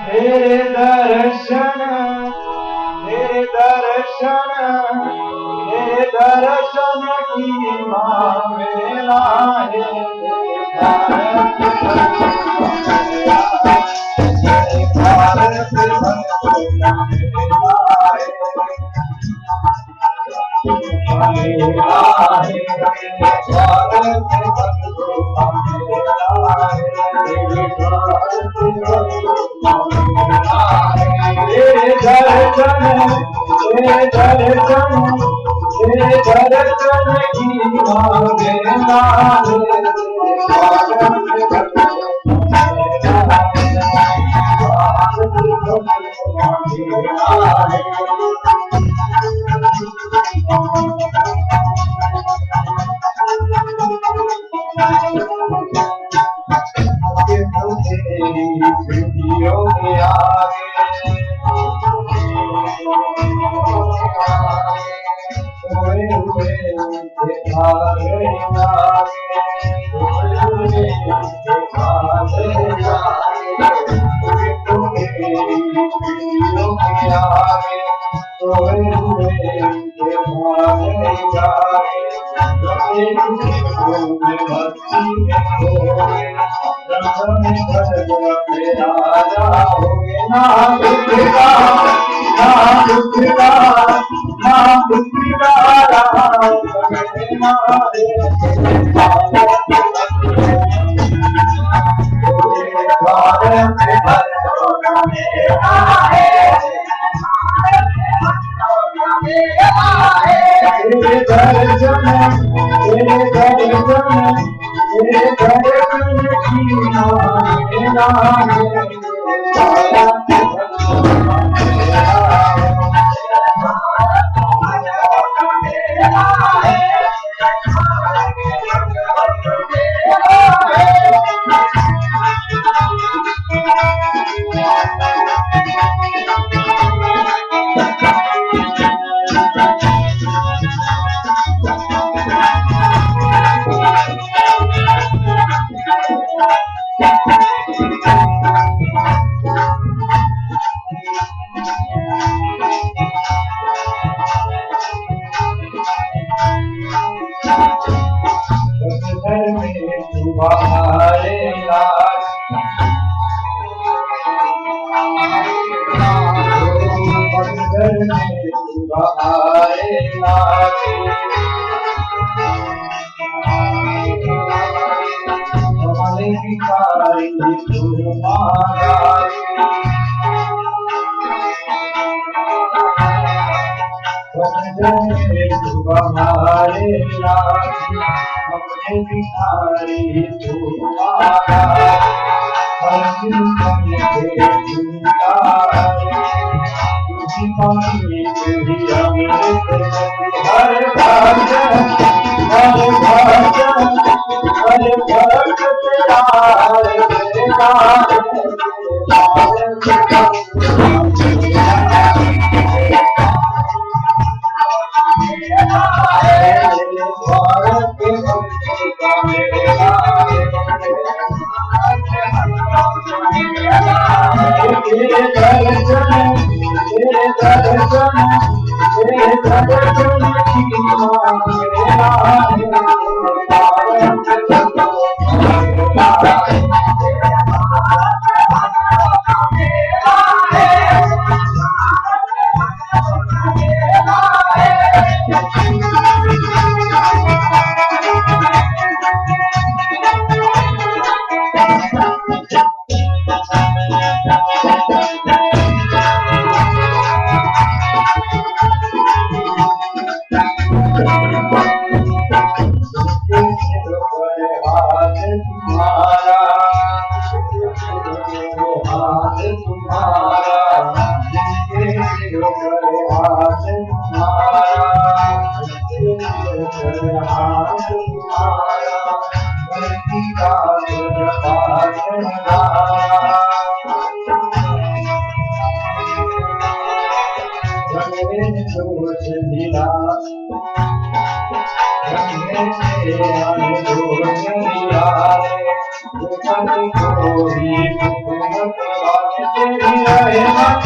तेरे दर्शन तेरे दर्शन तेरे दर्शन की मांगेला है भारत दर्शन की मांगेला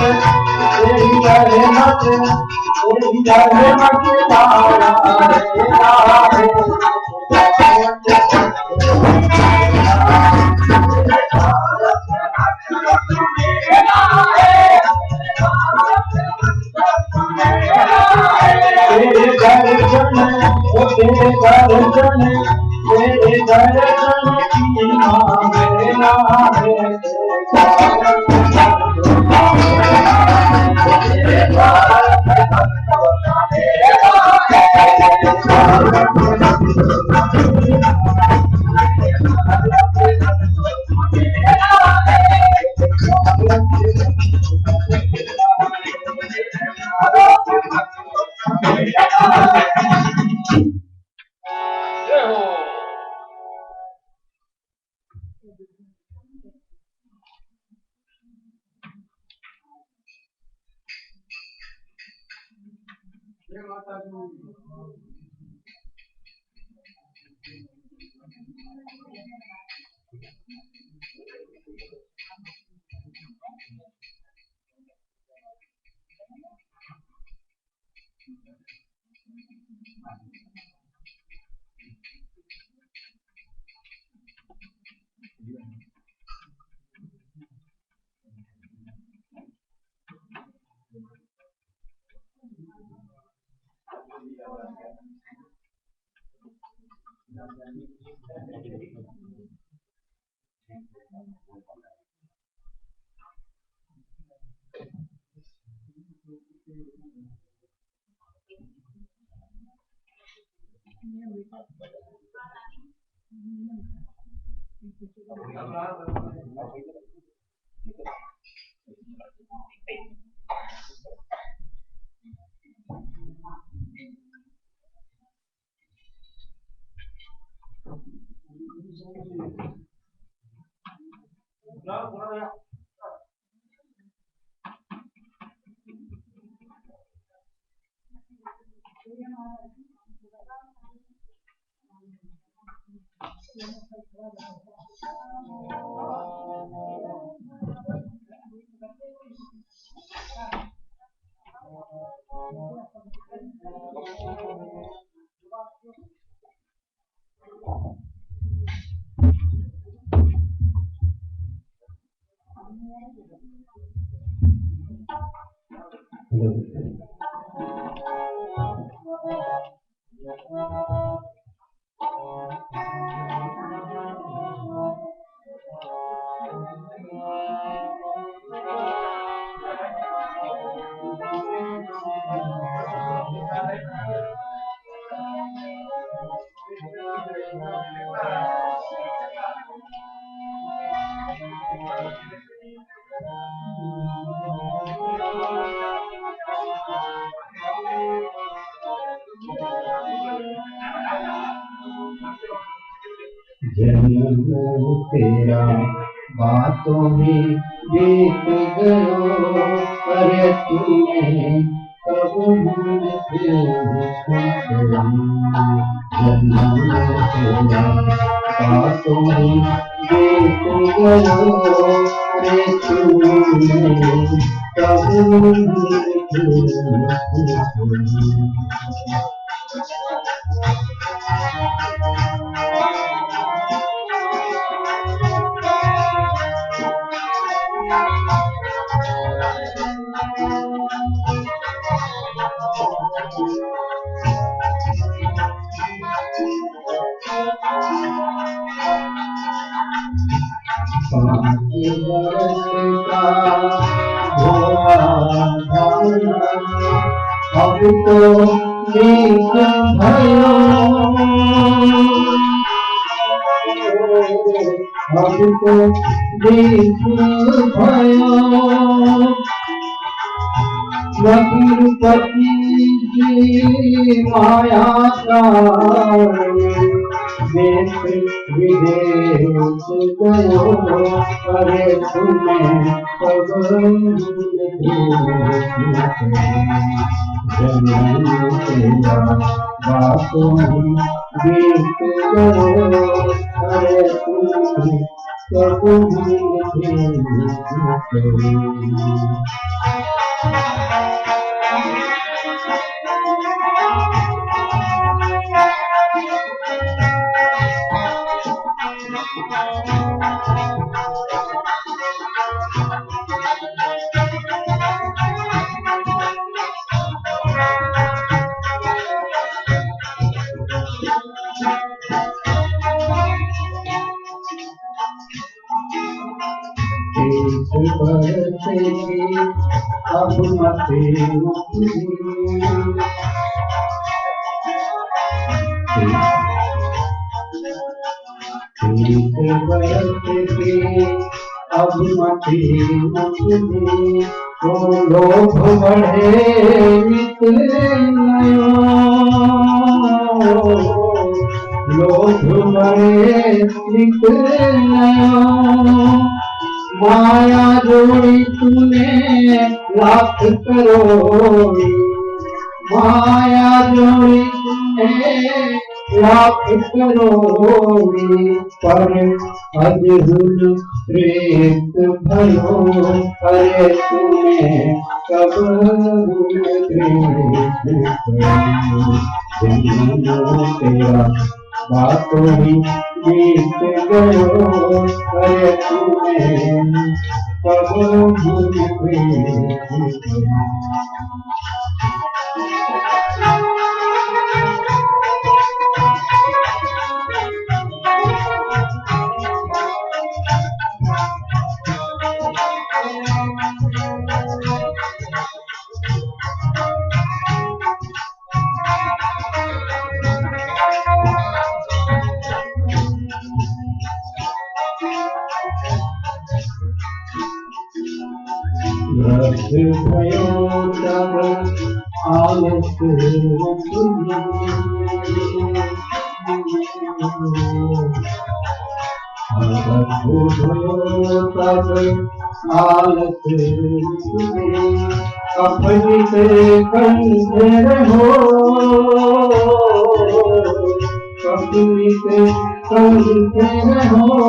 तेरी रहमत तेरे दर्शन की मांगना जन्म तेरा बातों में बीत गयो पर तूने कब मन जन्म तेरा बातों में बीत गयो पर तूने कब अब तो देख भयो अब तो देख भयो रघुपति की माया का देश विदेश गयो अरे तुम्हें बातों बीत गयो अरे तुम्हें सब भूल गए। इस बरसे की अब मते इस बरसे की अब मते तो लोभ बढ़े निकले नयो, लोभ बढ़े निकले नयो। माया जोड़ी तूने लाख करोड़ी, माया जोड़ी तूने लाख करोड़ी, पर अजहुल प्रेत भयो, अरे तूने कब तेरा बातों ही बीत गयो, अरे तूने कब भूल गई। रस भयो तब आलस तब आलस अपनी से कंधे रहो, अपनी से कंधे रहो।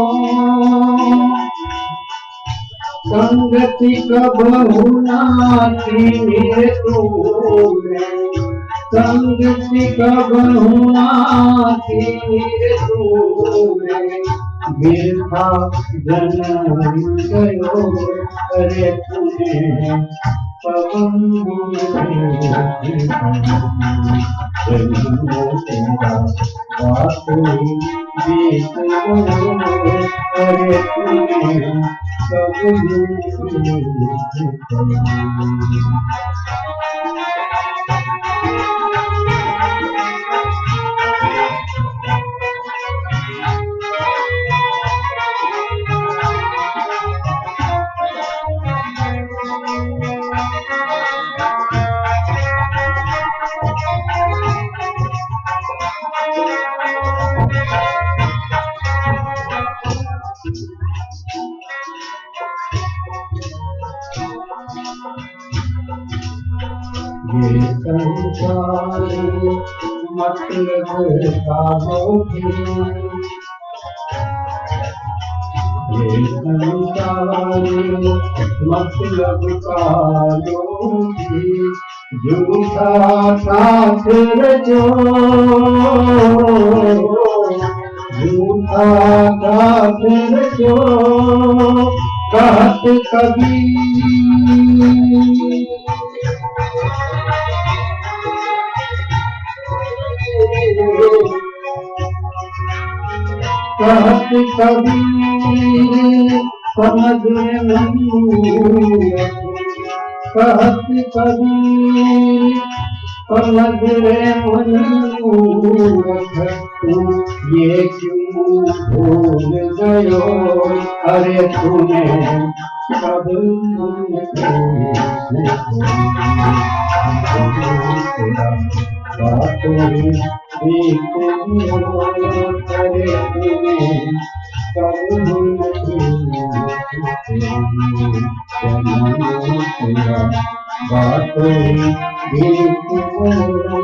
संगति कबहु नाती मेरे तूने, संगति कबहु नाती मेरे तूने। बिरथा जन्म गयो, अरे तूने पवन तेरा बातों बीत गयो, अरे तूने सब ये संसार मतलब का होगी, ये संसार मतलब का होगी। झूठा साथ रचो, झूठा साथ रचो, कहत कबीर। कहत कबीर समझ मूरख, कहत कबीर समझ रे मूरख। तू ये क्यों भूल गयो, अरे तूने कब बातों बीत गयो, अरे तूने कब बातों बीत गयो,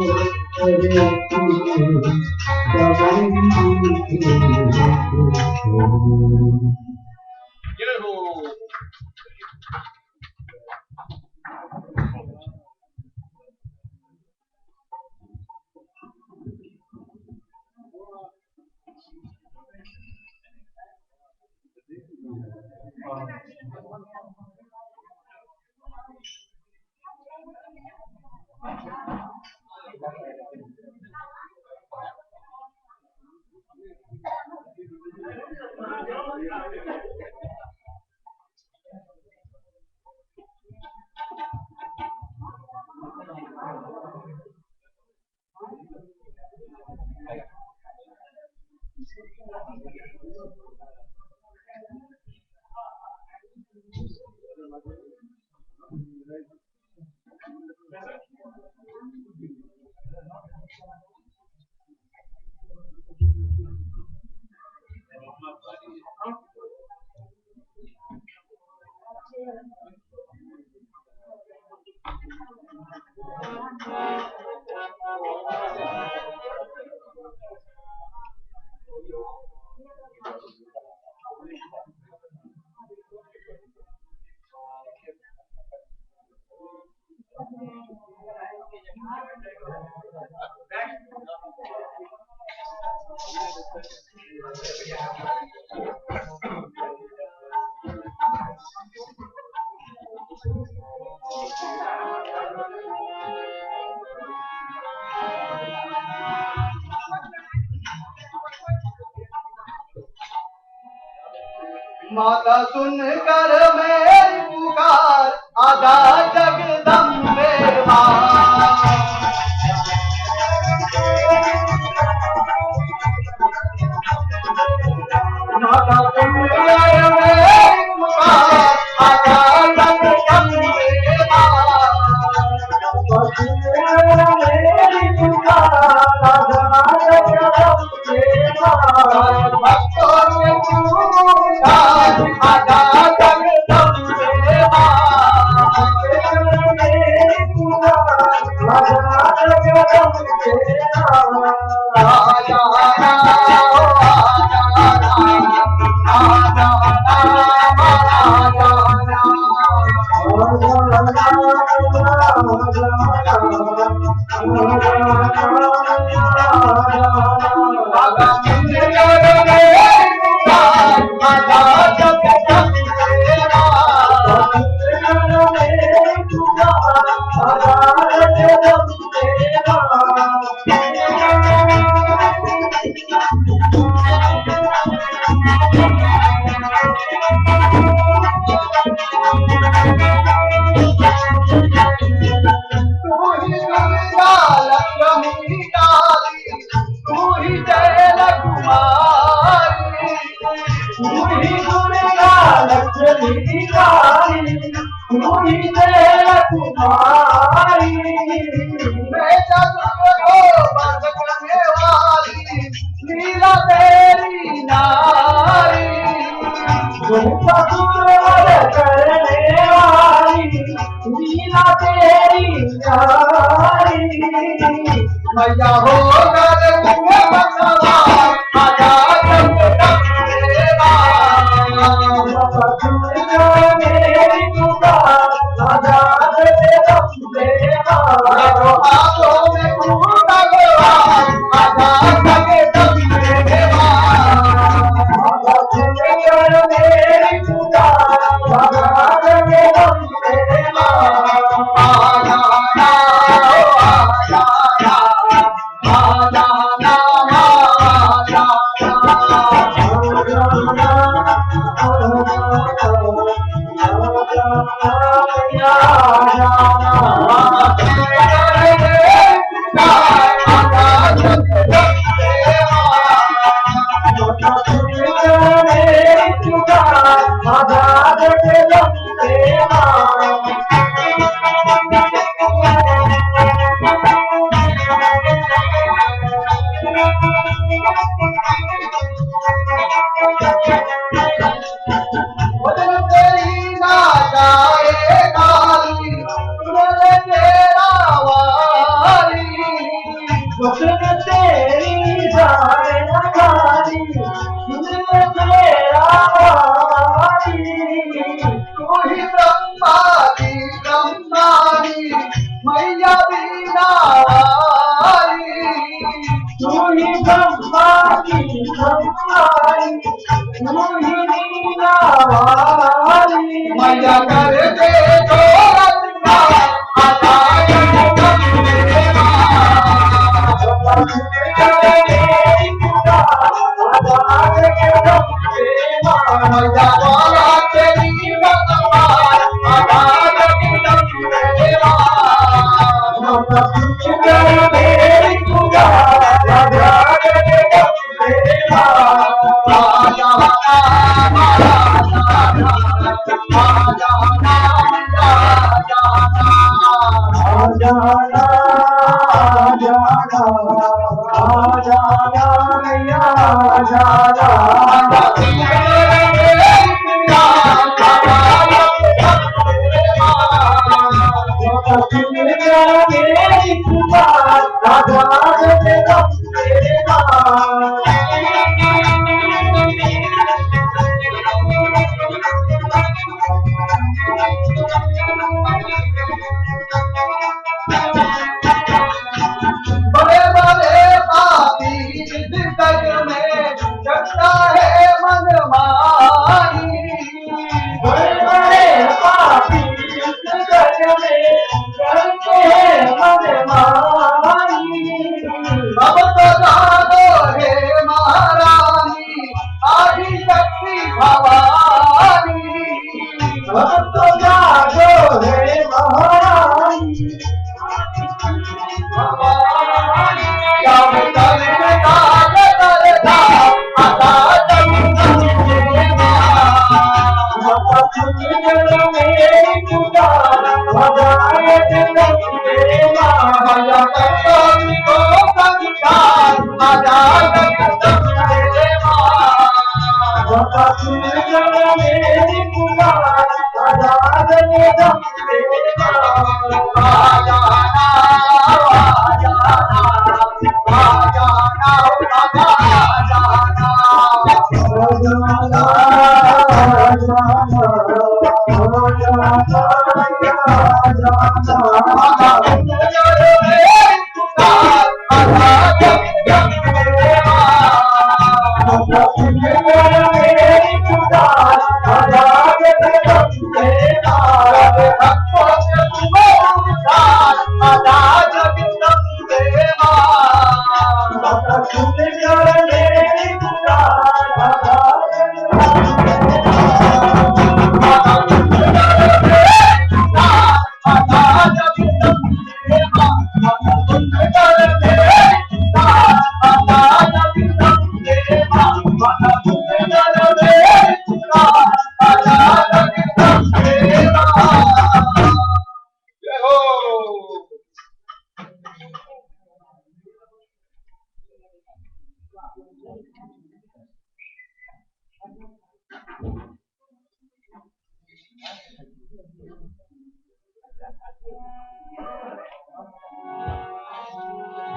अरे तूने कब माता सुनकर मेरी पुकार आजा जगदम्बे मां। माता सुनकर मेरी पुकार आजा जगदम्बे मां। मेरी पुकार आजा जगदम्बे मां। भक्तों ने पुकार आजा जगदम्बे मां। मेरी पुकार आजा जगदम्बे मां। आजा लीला तेरी नारी करने वाली लीला तेरी नारी मैया हो गए आजा जगदम्बे मां। मेरी पुकार आजा जगदम्बे मां। हाथों में फूल भगवान आजा जगदम्बे मां। मेरी पुकार आजा जगदम्बे मां। आजा आजा आजा ही ब्रह्मा की ब्रह्माई तू ही मीना वाली मैया कर दे जो रचना अदा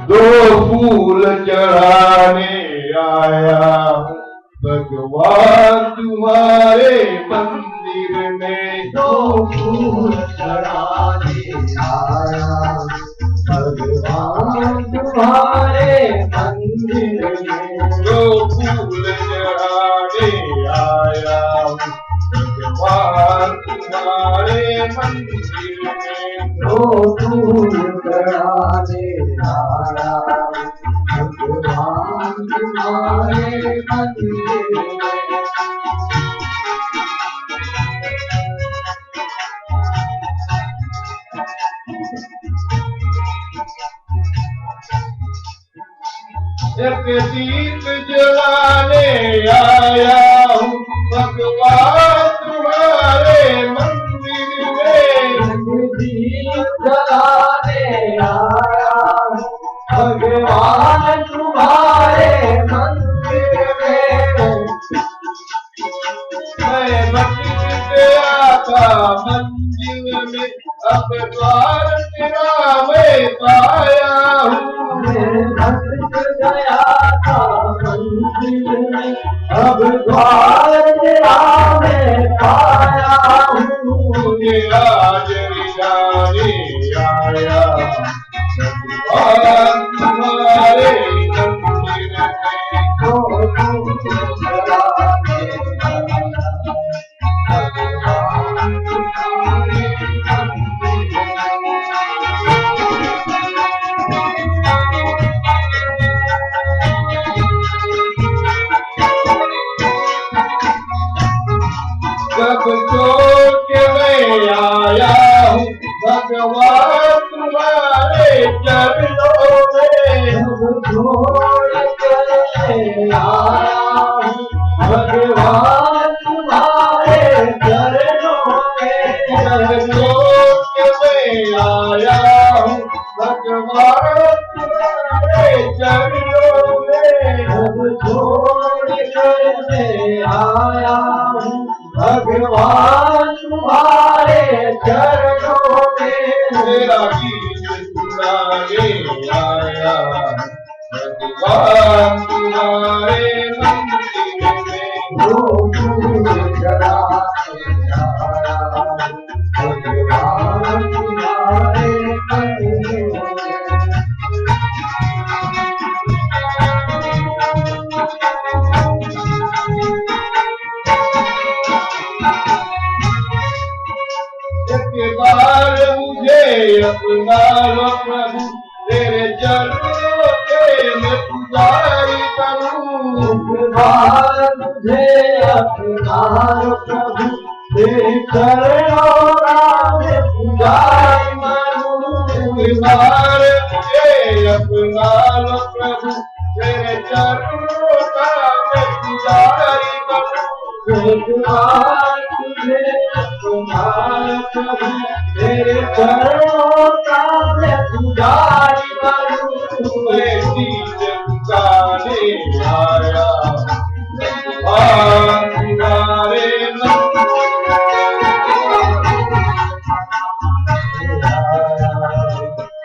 दो फूल चढ़ाने आया भगवान तुम्हारे मंदिर में। दो फूल चढ़ाने आया भगवान तुम्हारे मंदिर में। दो फूल चढ़ाने आया भगवान तुम्हारे मंदिर में। दो फूल चढ़ाने आया भगवान तुम्हारे मंदिर में। एक दीप जलाने आया हूँ भगवान तुम्हारे मंदिर में। दीप जलाने आया हूँ भगवान तुम्हारे मंदिर में। मैं भटक गया था मंदिर में अब द्वार तेरा मैं पाया हूँ। मैं भटक गया था मंदिर में अब द्वार तेरा मैं में आया हूँ भगवान तुम्हारे चरणों में लोक में आया हूँ भगवान तुम्हारे चरणों में सब छोड़ कर मैं आया हूँ भगवान तुम्हारे चरणों में मेरा गीत सुनाने आया भगवान तुम्हारे मंदिर में भगवान तुम्हारे चरणों में एक बार मुझे अपना लो प्रभु तेरे चरणों के मैं पुजारी करूं भगवान मुझे अपना प्रभु तेरे चरणों का मैं पुजारी मानूं एक बार मुझे अपना लो प्रभु तेरे चरणों का मैं पुजारी करूं भगवान तुझे तुम्हारा प्रभु तेरे चरणों का मैं पुजारी करूं मैं दीन गाने आया भगवान तुम्हारे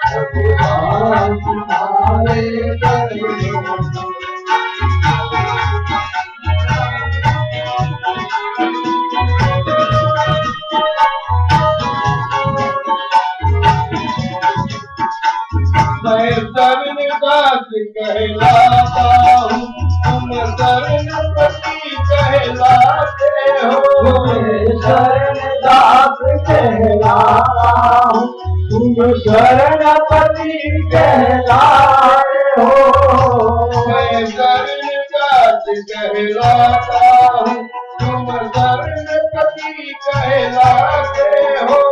भगवान तुम्हारे चरणों में मैं शरणदास कहलाता हूँ तुम शरणपति कहलाते हो शरणदास कहलाता हूँ तुम शरणपति कहलाते हो मैं शरणदास कहलाता हूँ तुम शरणपति कहलाते हो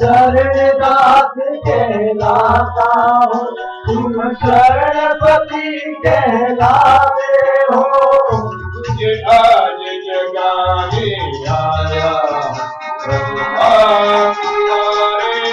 शरणदास कहलाता हूँ तुम शरणपति कहलाते हो तुझे आज जगाने आया भगवान तुम्हारे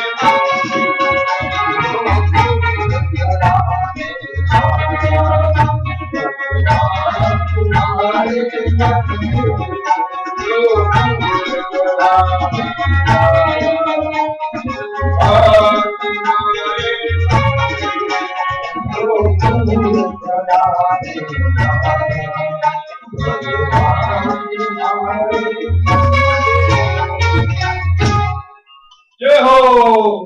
जय हो।